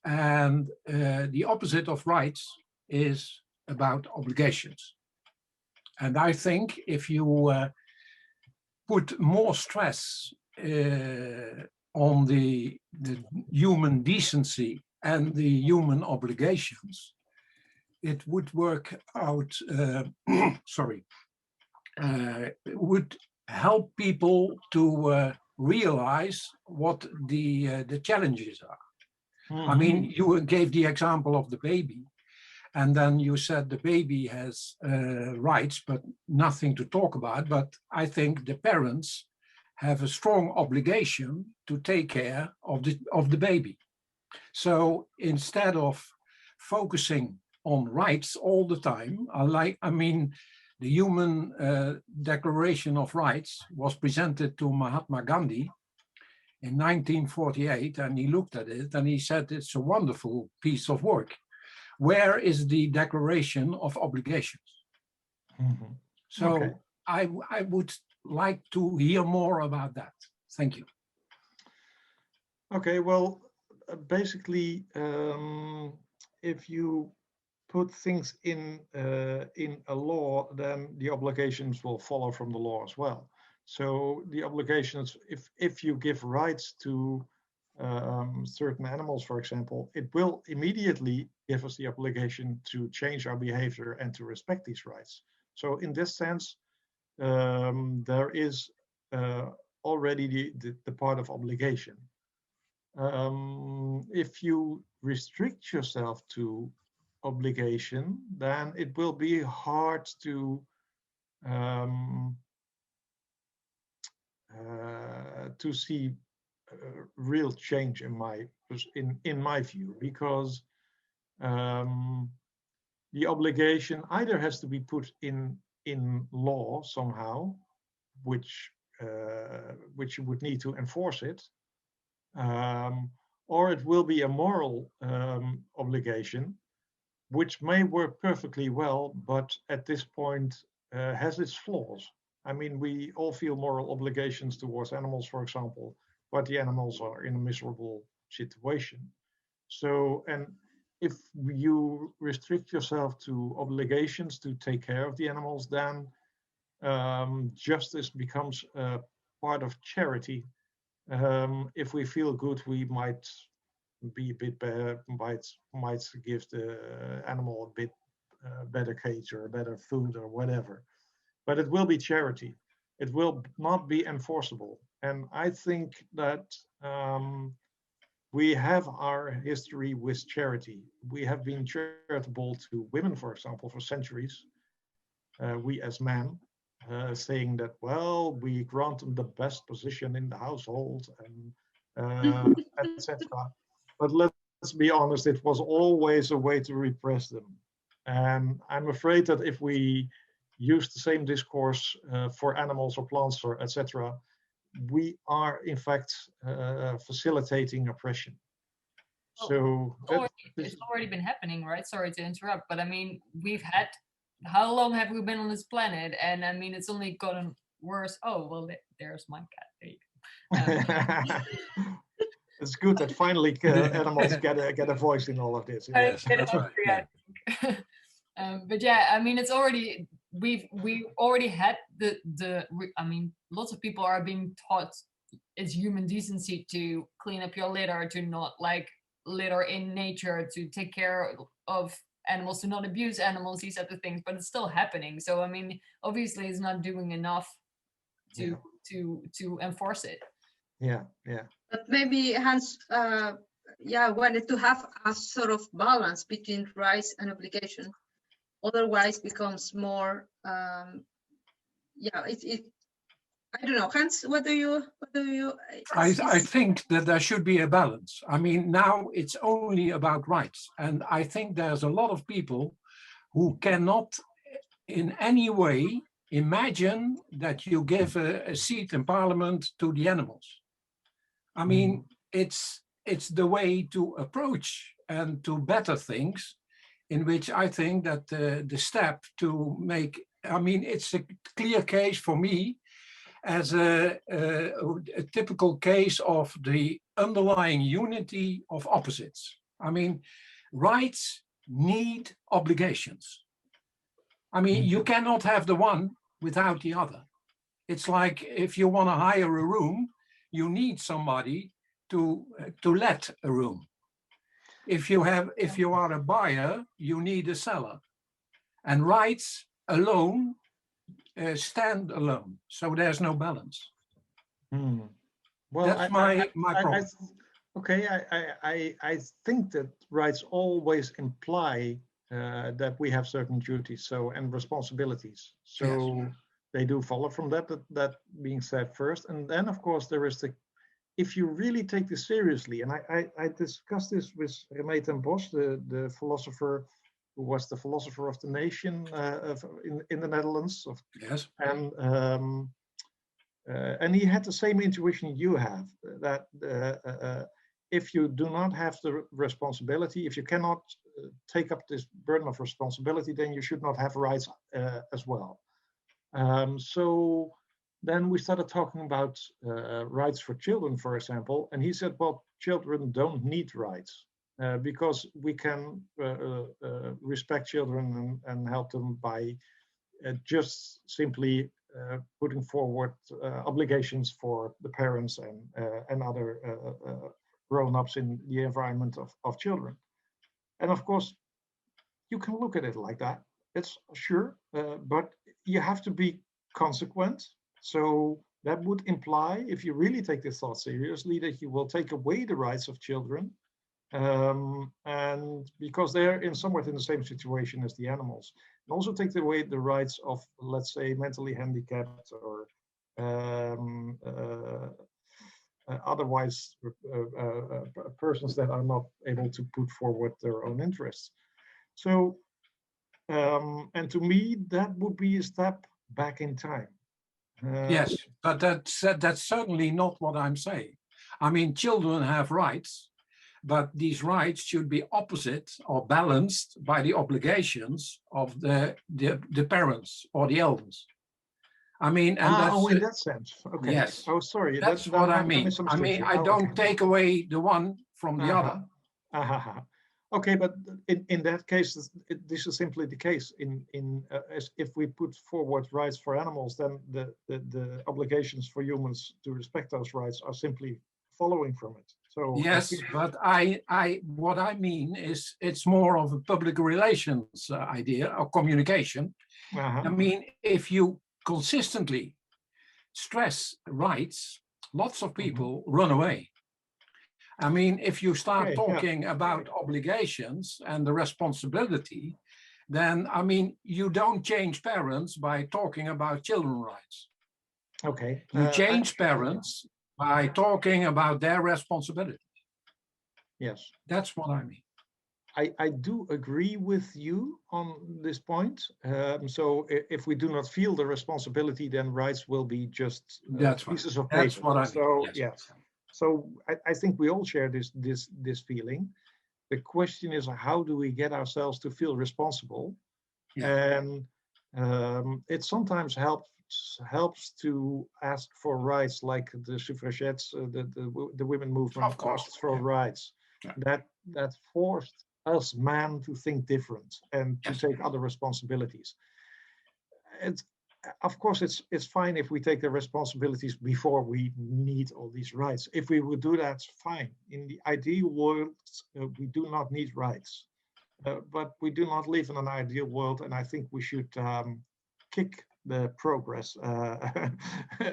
Speaker 6: and the opposite of rights is about obligations. And I think if you put more stress on the human decency and the human obligations, it would work out, it would help people to realize what the challenges are. I mean, you gave the example of the baby, and then you said the baby has rights, but nothing to talk about. But I think the parents have a strong obligation to take care of the baby. So instead of focusing on rights all the time, the Human Declaration of Rights was presented to Mahatma Gandhi in 1948, and he looked at it and he said, it's a wonderful piece of work. Where is the Declaration of Obligations? So okay. I would like to hear more about that. Thank you.
Speaker 3: Okay, well, basically, if you put things in a law, then the obligations will follow from the law as well. So the obligations, if you give rights to certain animals, for example, it will immediately give us the obligation to change our behavior and to respect these rights. So in this sense, there is already the part of obligation. If you restrict yourself to obligation, then it will be hard to see real change in my view, because the obligation either has to be put in law somehow, which you would need to enforce it, or it will be a moral obligation, which may work perfectly well, but at this point has its flaws. I mean, we all feel moral obligations towards animals, for example, but the animals are in a miserable situation. So, and if you restrict yourself to obligations to take care of the animals, then justice becomes part of charity. If we feel good, we might be a bit better, might give the animal a bit better cage or better food or whatever. But it will be charity. It will not be enforceable. And I think that we have our history with charity. We have been charitable to women, for example, for centuries. We as men, saying that, well, we grant them the best position in the household and etc. But let's be honest, it was always a way to repress them. And I'm afraid that if we use the same discourse for animals or plants or etc., we are in fact facilitating oppression. So
Speaker 1: it's already been happening, right? Sorry to interrupt, but I mean, we've had, how long have we been on this planet? And I mean, it's only gotten worse. Oh, well, there's my cat. There you go.
Speaker 3: It's good that finally animals get a voice in all of this.
Speaker 6: Yes, that's right. Yeah.
Speaker 1: But yeah, I mean, it's already, we already had I mean, lots of people are being taught it's human decency to clean up your litter, to not like litter in nature, to take care of animals, to not abuse animals, these types of things, but it's still happening. So I mean, obviously it's not doing enough to enforce it.
Speaker 3: Yeah.
Speaker 2: But maybe Hans, wanted to have a sort of balance between rights and obligation. Otherwise, becomes more. I don't know, Hans. What do you?
Speaker 6: I think that there should be a balance. I mean, now it's only about rights, and I think there's a lot of people who cannot, in any way, imagine that you give a seat in Parliament to the animals. I mean, it's the way to approach and to better things, in which I think that the step to make, I mean, it's a clear case for me as a typical case of the underlying unity of opposites. I mean, rights need obligations. I mean, you cannot have the one without the other. It's like if you want to hire a room, you need somebody to let a room. If you are a buyer, you need a seller. And rights alone stand alone. So there's no balance.
Speaker 3: Well,
Speaker 6: that's my problem.
Speaker 3: I think that rights always imply that we have certain duties and responsibilities. So yes. They do follow from that being said first. And then, of course, there is if you really take this seriously, and I discussed this with René ten Bos, the philosopher who was the philosopher of the nation in the Netherlands.
Speaker 6: Yes.
Speaker 3: And he had the same intuition you have, that if you do not have the responsibility, if you cannot take up this burden of responsibility, then you should not have rights as well. So then we started talking about rights for children, for example, and he said, well, children don't need rights because we can respect children and help them by just simply putting forward obligations for the parents and other grown-ups in the environment of children. And of course, you can look at it like that. It's sure, but you have to be consequent. So that would imply, if you really take this thought seriously, that you will take away the rights of children, and because they're somewhat in the same situation as the animals, and also take away the rights of, let's say, mentally handicapped or otherwise persons that are not able to put forward their own interests. So, and to me, that would be a step back in time.
Speaker 6: Yes, but that's certainly not what I'm saying. I mean, children have rights, but these rights should be opposite or balanced by the obligations of the parents or the elders. I mean, and that's,
Speaker 3: in that sense. Okay.
Speaker 6: Yes.
Speaker 3: Oh, sorry.
Speaker 6: That's what I mean. I mean, I don't take away the one from the other.
Speaker 3: Okay, but in that case, this is simply the case. As if we put forward rights for animals, then the obligations for humans to respect those rights are simply following from it. So
Speaker 6: yes, but what I mean is it's more of a public relations idea or communication. I mean, if you consistently stress rights, lots of people run away. I mean, if you start talking about obligations and the responsibility, then, I mean, you don't change parents by talking about children's rights.
Speaker 3: Okay.
Speaker 6: You change parents by talking about their responsibility.
Speaker 3: Yes.
Speaker 6: That's what I mean.
Speaker 3: I do agree with you on this point. So if we do not feel the responsibility, then rights will be just pieces of paper.
Speaker 6: That's what I mean.
Speaker 3: So yes. So I think we all share this feeling. The question is, how do we get ourselves to feel responsible? Yeah. And it sometimes helps to ask for rights, like the suffragettes, the women movement asked for rights. Yeah. That forced us men to think different and to take other responsibilities. Of course, it's fine if we take the responsibilities before we need all these rights. If we would do that, fine. In the ideal world, we do not need rights. But we do not live in an ideal world, and I think we should kick the progress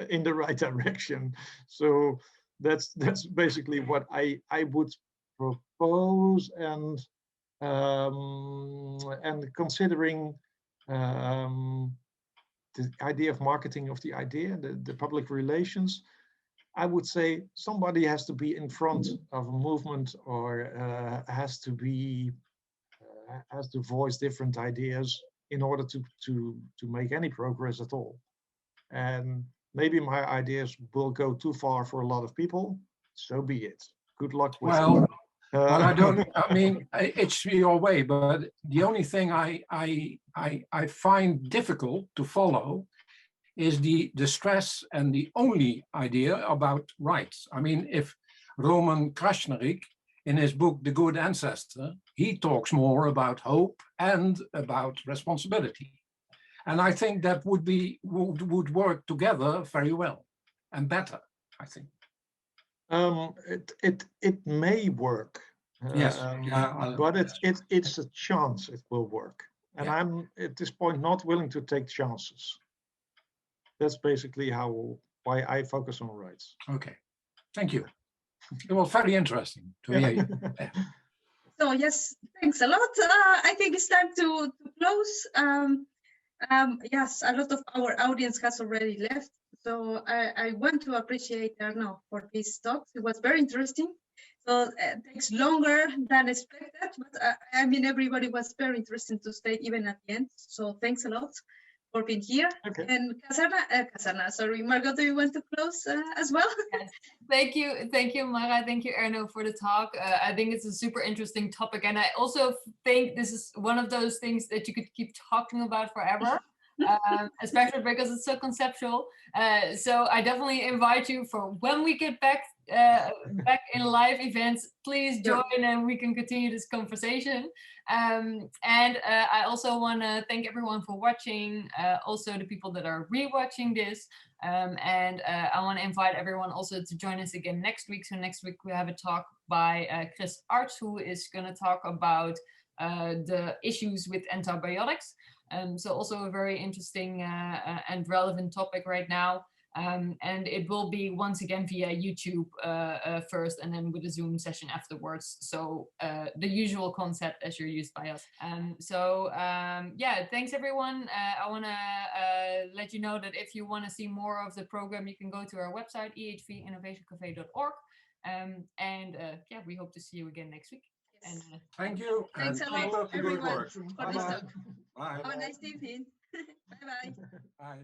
Speaker 3: in the right direction. So that's basically what I would propose, and considering the idea of marketing of the idea, the public relations, I would say somebody has to be in front of a movement, or has to voice different ideas in order to make any progress at all. And maybe my ideas will go too far for a lot of people. So be it. Good luck with it.
Speaker 6: Well, I mean, it's your way, but the only thing I find difficult to follow is the stress and the only idea about rights. I mean, if Roman Krasnerik, in his book, The Good Ancestor, he talks more about hope and about responsibility. And I think that would work together very well and better, I think.
Speaker 3: It may work.
Speaker 6: Yes,
Speaker 3: but it's a chance it will work. And I'm at this point not willing to take chances. That's basically why I focus on rights.
Speaker 6: Okay, thank you. It was very interesting to hear you.
Speaker 2: So yes, thanks a lot. I think it's time to close. Yes, a lot of our audience has already left. So I want to appreciate Erno for this talk. It was very interesting. So it takes longer than expected, but I mean, everybody was very interested to stay even at the end. So thanks a lot for being here. Okay. And Margot, do you want to close as well?
Speaker 1: Yes. Thank you, Mara. Thank you, Erno, for the talk. I think it's a super interesting topic, and I also think this is one of those things that you could keep talking about forever. Especially because it's so conceptual. So I definitely invite you for when we get back in live events, please join and we can continue this conversation. And I also want to thank everyone for watching, also the people that are rewatching this. And I want to invite everyone also to join us again next week. So next week we have a talk by Chris Arts, who is going to talk about the issues with antibiotics. So also a very interesting and relevant topic right now. And it will be once again via YouTube first, and then with a Zoom session afterwards. So the usual concept as you're used by us. Yeah, thanks everyone. I want to let you know that if you want to see more of the program, you can go to our website, ehvinnovationcafé.org. Yeah, we hope to see you again next week. And,
Speaker 6: thank you.
Speaker 2: Thanks a lot, everyone.
Speaker 6: Bye.
Speaker 2: Have a nice evening. Bye-bye.
Speaker 6: Bye.